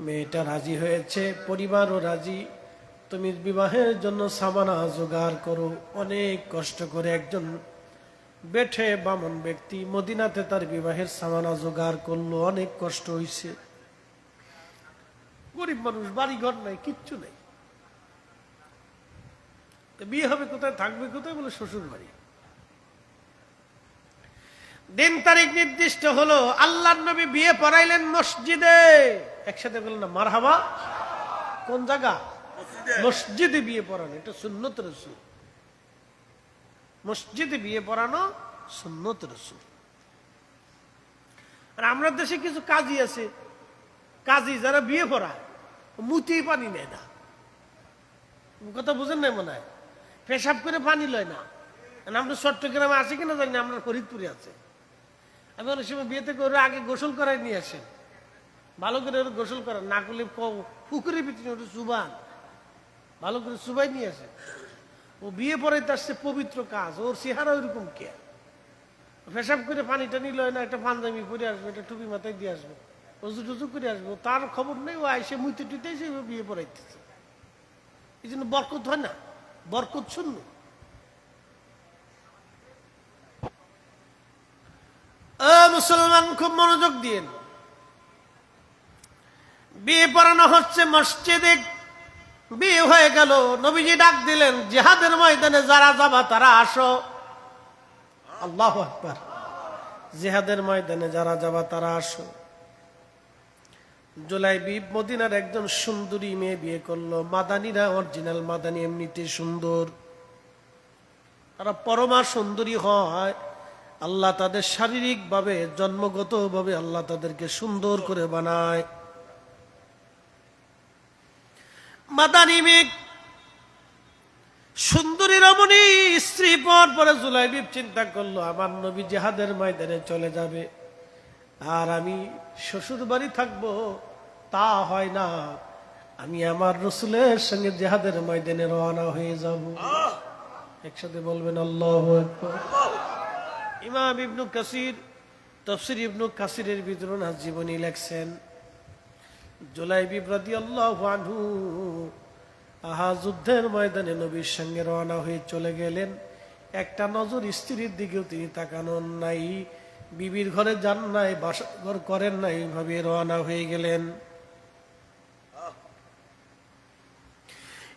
মেয়েটা রাজি হয়েছে, পরিবারও রাজি, তুমি বিবাহের জন্য সামানা জোগাড় করো। অনেক কষ্ট করে একজন বেঠে বামন ব্যক্তি মদিনাতে তার বিবাহের সামানা জোগাড় করলো, অনেক কষ্ট হয়েছে। গরিব মানুষ, বাড়ি ঘর নাই, কিচ্ছু নাই, বিয়ে হবে কোথায়, থাকবে কোথায়? বলে শ্বশুর বাড়ি। দিন তারিখ নির্দিষ্ট হলো, আল্লাহর নবী বিয়ে পড়াইলেন মসজিদে। একসাথে বললেন না মারহাবা। কোন জায়গা? মসজিদে বিয়ে পড়ানো, এটা সুন্নত রাসূল। মসজিদে বিয়ে পড়ানো সুন্নত রাসূল। আর আমরা দেশে কিছু কাজী আছে, কাজী যারা বিয়ে পড়ায় মুতি পানি নেয় না। কথা বুঝেন না মনে হয়? পেশাব করে পানি লয় না। আমরা চট্টগ্রামে আছি কিনা জানি না, আমরা ফরিদপুরে আছে। আমি অনেক সময় বিয়েতে করে আগে গোসল করাই নিয়ে আসেন, ভালো করে গোসল করেন, না করলে পুকুরের ভিতরে ওটা চুবান, ভালো করে চুবাই নিয়ে আসে। ও বিয়ে পড়াইতে আসছে, পবিত্র কাজ, ওর চেহারা ওইরকম কে? পেশাব করে পানি টানি লয় না, একটা পাঞ্জাবি পরে আসবে, একটা টুপি মাথায় দিয়ে আসবে, অজু টুজু করে আসবো, তার খবর নেই। ও আইসে মুইতে টুইতে এসে বিয়ে পড়াইতেছে। এই জন্য বরকত হয় না, বরকত শূন্য। মুসলমান খুব মনোযোগ দিয়েন। বিয়ে পড়ানো হচ্ছে মসজিদে। বিয়ে হয়ে গেল, নবীজি ডাক দিলেন, জিহাদের ময়দানে যারা যাবা তারা আসো। আল্লাহু আকবার। জিহাদের ময়দানে যারা যাবা তারা আসো। জুলাইবিব মদিনার একজন সুন্দরী মেয়ে বিয়ে করলো। মাদানীরা অরিজিনাল মাদানী এমনিতে সুন্দর, তারা পরমা সুন্দরী হয়। আল্লাহ তাদের শারীরিক ভাবে, জন্মগত ভাবে আল্লাহ তাদেরকে সুন্দর করে বানায়। মাদানী মেয়ে সুন্দরী রমণী স্ত্রী পর পরে জুলাইবিব চিন্তা করলো, আমার নবী জিহাদের ময়দানে চলে যাবে আর আমি শ্বশুর বাড়ি থাকবো, তা হয় না। আমি আমার রসুলের সঙ্গে জিহাদের ময়দানে রওনা হয়ে যাব। একসাথে বলবেন আল্লাহু আকবার। ইমাম ইবনু কাসির তাফসীর ইবনু কাসিরের ভিতরে ওনার জীবনী লেখছেন, জুলাইবিব রাদিয়াল্লাহু আনহু যুদ্ধের ময়দানে নবীর সঙ্গে রওনা হয়ে চলে গেলেন। একটা নজর স্ত্রীর দিকেও তিনি তাকানোর নাই, বিবির ঘরে যান নাই, বাসা ঘর করেন নাই, এইভাবে রওনা হয়ে গেলেন।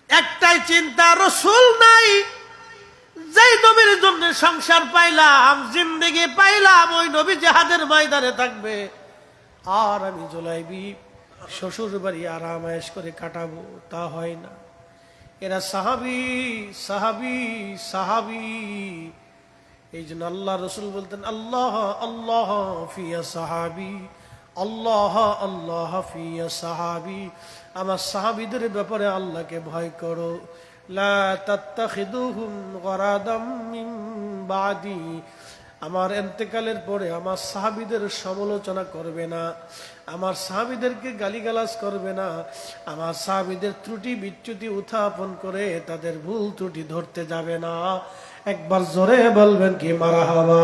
একটাই চিন্তা, রসুল নাই, যেই নবীর জন্য সংসার পাইলাম, জিন্দেগি পাইলাম, ওই নবী জিহাদের ময়দানে থাকবে আর আমি জুলাইবিব শ্বশুর বাড়ি আরাম আয়েশ করে কাটাবো, তা হয় না। এরা সাহাবী সাহাবী সাহাবী। এই জন্য আল্লাহ রসুল বলতেন, আল্লাহ আল্লাহ ফিয়া সাহাবী, আল্লাহ আল্লাহ ফিয়া সাহাবী। আমার সাহাবীদের ব্যাপারে আল্লাহকে ভয় করো। লা তাত্তাখিদুহুম গরাদাম মিন বাদি, আমার ইন্তেকালের পরে আমার সাহাবীদের সমালোচনা করবে না, আমার সাহাবীদেরকে গালিগালাজ করবে না, আমার সাহাবীদের ত্রুটি বিচ্যুতি উত্থাপন করে তাদের ভুল ত্রুটি ধরতে যাবে না। একবার জোরে বলবেন কি মারহাবা।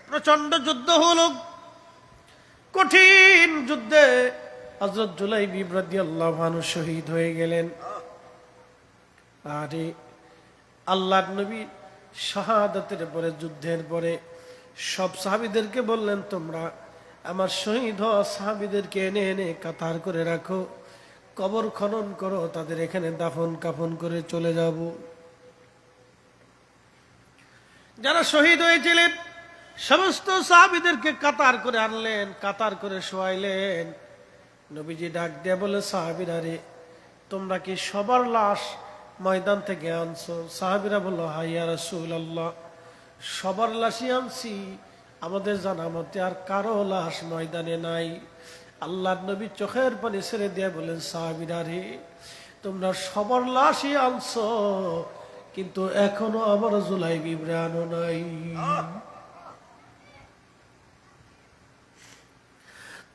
প্রচন্ড যুদ্ধ হলো, কঠিন যুদ্ধে হযরত জুলাইবিব রাদিয়াল্লাহু আনহু শহীদ হয়ে গেলেন। আরে আল্লাহর নবী শাহাদাতের পরে, যুদ্ধের পরে সব সাহাবীদেরকে বললেন, তোমরা আমার শহীদ হওয়া সাহাবীদেরকে এনে এনে কাতার করে রাখো, কবর খনন করো, তাদের এখানে দাফন কাফন করে চলে যাব। যারা শহীদ হয়েছিলেন সমস্ত সাহাবীদেরকে কাতার করে আনলেন, কাতার করে শোয়াইলেন। নবীজি ডাক দিয়ে বলে, সাহাবীরা রে, তোমরা কি সবার লাশ ময়দান থেকে আনছো? সাহাবীরা বলল, হ্যাঁ ইয়া রাসূলুল্লাহ, সবার লাশই আনছি, আমাদের জানা মতে আর কারো লাশ ময়দানে নাই। আল্লাহর নবী চোখের পানি ছেড়ে দিয়ে বলেন, সাহাবীরা রে, তোমরা সবার লাশই আনছো, কিন্তু এখনো আমার জুলাইবিবরে আনো নাই।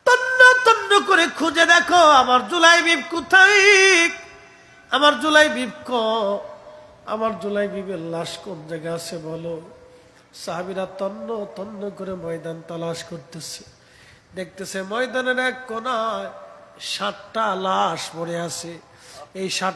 তন্ন তন্ন করে খুঁজে দেখো আমার জুলাইবিব কোথায়, আমার জুলাইবিব আমার জুলাইবিবের লাশ কোন জায়গায় আছে বলো। সাহাবীরা তন্ন তন্ন করে ময়দান তালাশ করতেছে, দেখতেছে ময়দানের এক কোনায় 7টা লাশ পড়ে আছে। এই 7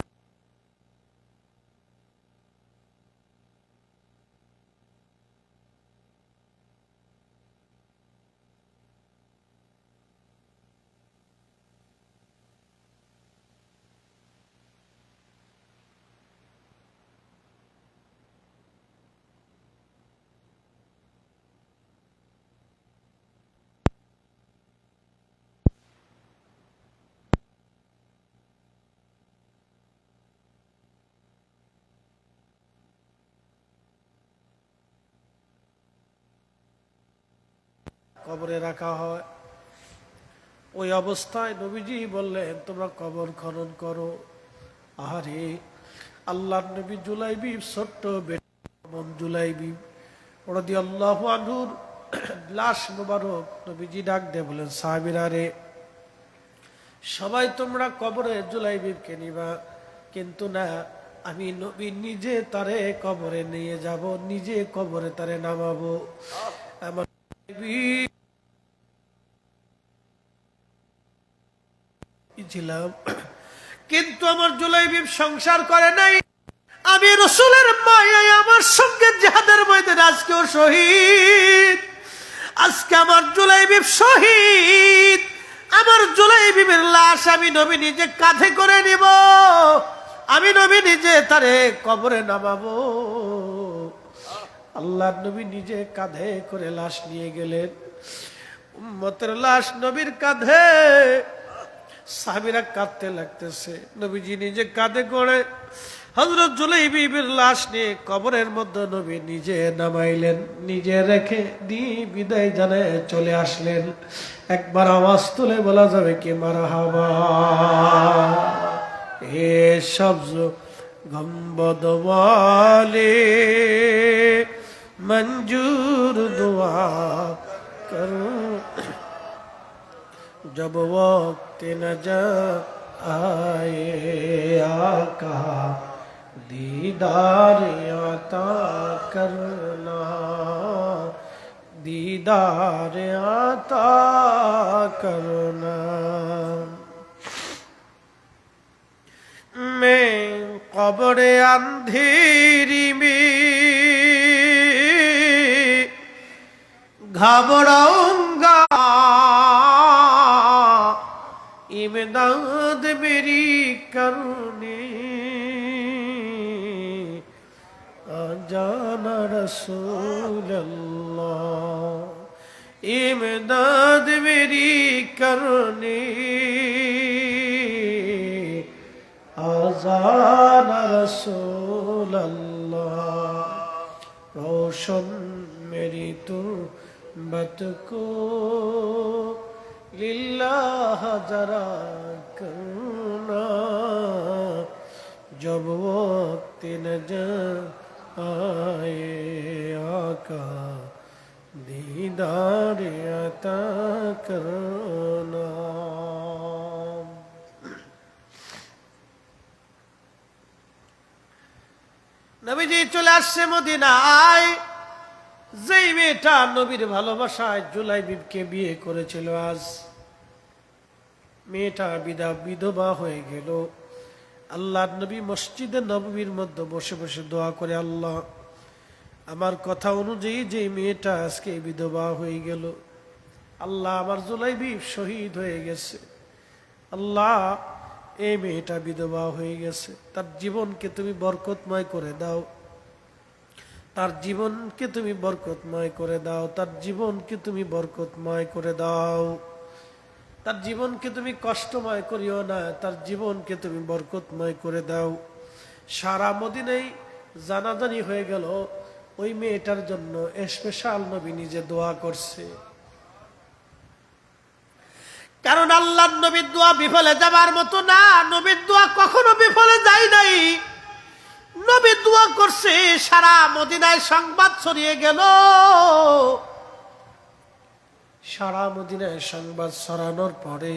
কবরে রাখা হয়। ওই অবস্থায় নবীজি বললেন, তোমরা কবর খনন করো। আরে আল্লাহর নবী জুলাইবিব ছোট্ট বেটা জুলাইবিব রাদিয়াল্লাহু আনহুর লাশ মোবারক নবীজি ডাক দিয়ে বলেন, সাহাবীরা রে, সবাই তোমরা কবরে জুলাইবিবকে নিবা, কিন্তু না, আমি নবী নিজে তারে কবরে নিয়ে যাব, নিজে কবরে তারে নামাবো। আমার ছিলাম, কিন্তু আমার জুলাইবিব সংসার করে নাই। আমি রাসূলের মায়ায় আমার সঙ্গে জিহাদের ময়দানে আজকেও শহীদ। আজকে আমার জুলাইবিব শহীদ, আমার জুলাইবিবের লাশ আমি নবী নিজে কাঁধে করে নিব, আমি নবী নিজে তারে কবরে নামাবো। আল্লাহর নবী নিজে কাঁধে করে লাশ নিয়ে গেলেন। উম্মতের লাশ নবীর কাঁধে, সাহাবীরা কাঁদতে লাগতেছে। নবীজি নিজে কাঁধে করে হযরত জুলাইবিবের লাশ নিয়ে কবরের মধ্যে নবী নিজে নামাইলেন, নিজে রেখে দিয়ে বিদায় জানায় চলে আসলেন। একবার আওয়াজ তুলে বলা যাবে কি মারহাবা। হে সবজ গম্বদ ওয়ালে मंजूर दुआ करो, जब वक्त नजर आए आका दीदार आता करना, दीदार आता करना। मैं कब्र अंधेरी में घबराऊंगा, इमदाद मेरी करने आ जाना रसूल अल्लाह। इमदाद मेरी करने आज़ान रसूल अल्लाह रोशन मेरी तुर्बत को लिल्लाह जरा करना जब वक्त नजर आए आका दीदार अता करना। নবীজি চলে আসছে মদিনায়। যেই মেয়েটা নবীর ভালোবাসায় জুলাইবিবকে বিয়ে করেছিল, আজ মেয়েটা বিধবা হয়ে গেল। আল্লাহর নবী মসজিদে নববীর মধ্যে বসে বসে দোয়া করে, আল্লাহ আমার কথা অনুযায়ী যে মেয়েটা আজকে বিধবা হয়ে গেল, আল্লাহ আমার জুলাইবিব শহীদ হয়ে গেছে, আল্লাহ এই মেয়েটা বিধবা হয়ে গেছে, তার জীবনকে তুমি বরকতময় করে দাও, তার জীবনকে তুমি বরকতময় করে দাও, তার জীবনকে তুমি বরকতময় করে দাও, তার জীবনকে তুমি কষ্টময় করিও না, তার জীবনকে তুমি বরকতময় করে দাও। সারা মদিনায় জানাজানি হয়ে গেল ওই মেয়েটার জন্য স্পেশাল নবী নিজে দোয়া করছে। কারণ আল্লাহর নবীর দোয়া বিফলে যাবার মতো না, নবীর দোয়া কখনো বিফলে যায় নাই। নবী দোয়া করছে, সারা মদিনায় সংবাদ ছড়িয়ে গেল। সারা মদিনায় সংবাদ ছড়ানোর পরে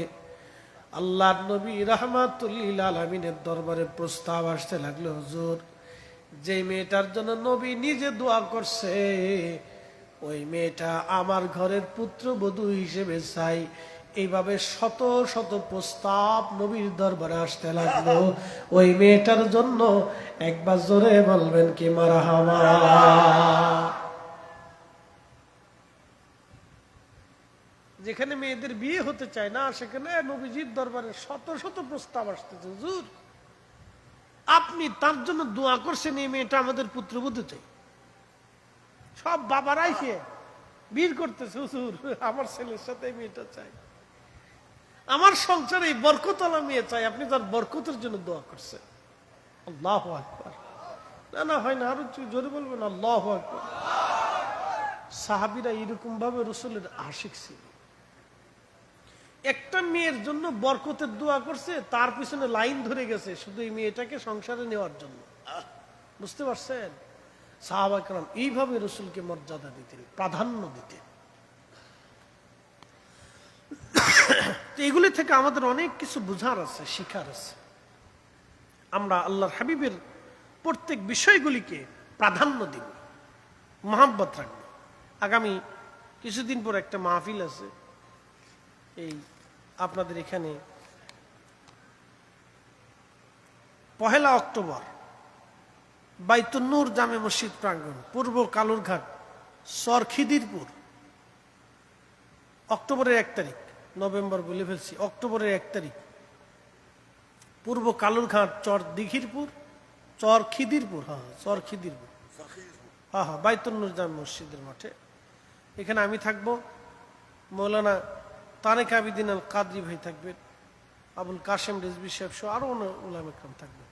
আল্লাহর নবী রাহমাতুল লিল আলামিনের দরবারে প্রস্তাব আসতে লাগলো, হুজুর যে মেয়েটার জন্য নবী নিজে দোয়া করছে ওই মেয়েটা আমার ঘরের পুত্রবধূ হিসেবে চাই। এইভাবে শত শত প্রস্তাব নবীর দরবারে আসতে লাগলো। ওই মেয়েটার জন্য একবার জোরে বলবেন কি মারহাবা। যেখানে মেয়েদের বিয়ে হতে চায় না সেখানে নবীজির দরবারে শত শত প্রস্তাব আসতেছে, হুজুর আপনি তার জন্য দোয়া করছেন এই মেয়েটা আমাদের পুত্রবধূ চাই। সব বাবারাই সে বীর করতেছে, হুজুর আমার ছেলের সাথে এই মেয়েটা চাই, আমার সংসারে এই বরকতওয়ালা মেয়ে চাই, আপনি তার বরকতের জন্য দোয়া করছেন। আল্লাহু আকবার। না না হয় না, আরো জোরে বলবেন আল্লাহু আকবার। সাহাবীরা এরকম ভাবে রাসূলের আশিক ছিল। একটা মেয়ের জন্য বরকতের দোয়া করছে, তার পিছনে লাইন ধরে গেছে শুধু এই মেয়েটাকে সংসারে নেওয়ার জন্য। বুঝতে পারছেন? সাহাবা কেরাম এইভাবে রাসূলকে মর্যাদা দিতেন, প্রাধান্য দিতেন। এগুলি থেকে আমাদের অনেক কিছু বোঝার আছে, শিখার আছে। আমরা আল্লাহর হাবিবের প্রত্যেক বিষয়গুলিকে প্রাধান্য দিব, মহব্বত রাখবো। আগামী কিছুদিন পর একটা মাহফিল আছে এই আপনাদের এখানে, 1 অক্টোবর বাইতুন নূর জামে মসজিদ প্রাঙ্গণ, পূর্ব কালুরঘাট, চর খিদিরপুর। অক্টোবরের 1 তারিখ, নভেম্বর বলে ফেলছি, অক্টোবরের 1 তারিখ, পূর্ব কালুরঘাট, চর দিঘিরপুর, চর খিদিরপুর, চর খিদিরপুর, বাইতুন নূর জামে মসজিদের মাঠে। এখানে আমি থাকবো, মৌলানা তারেক আবিদিন আল কাদরি ভাই থাকবেন, আবুল কাশেম রিজভী সাহেব সহ আরো উলামা ইকরাম থাকবেন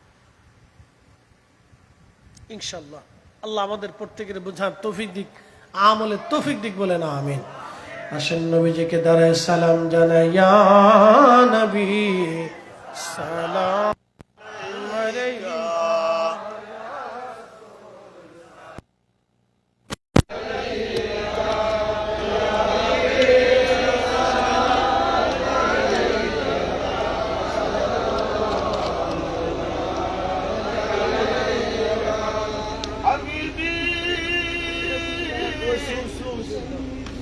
ইনশাআল্লাহ। আল্লাহ আমাদের প্রত্যেকের বোঝার তৌফিক দিক, আমলের তৌফিক দিক, বলেন আমিন। আসেন নবীজিকে দাঁড়ায় সালাম জানাই, ইয়া নবী সালাম আলাইকা।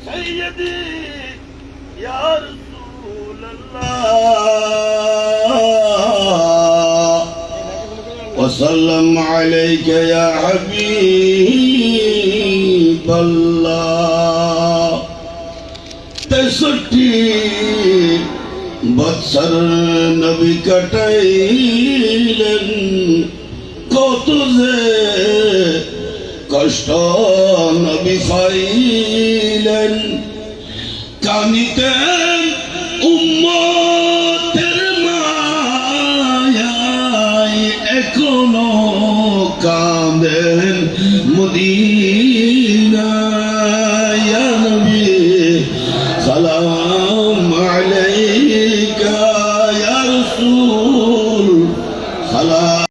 سيدي يا رسول الله وسلم عليك يا حبيب الله 63 বৎসর নবী কাটাইলেন, কত যে কষ্ট নবী পাইলেন, কানিতেন উম্মতের মায়ায়, এখনো কাঁদেন মদিনায়। ইয়া নবী সালাম আলাইকা, ইয়া রাসূল সালাম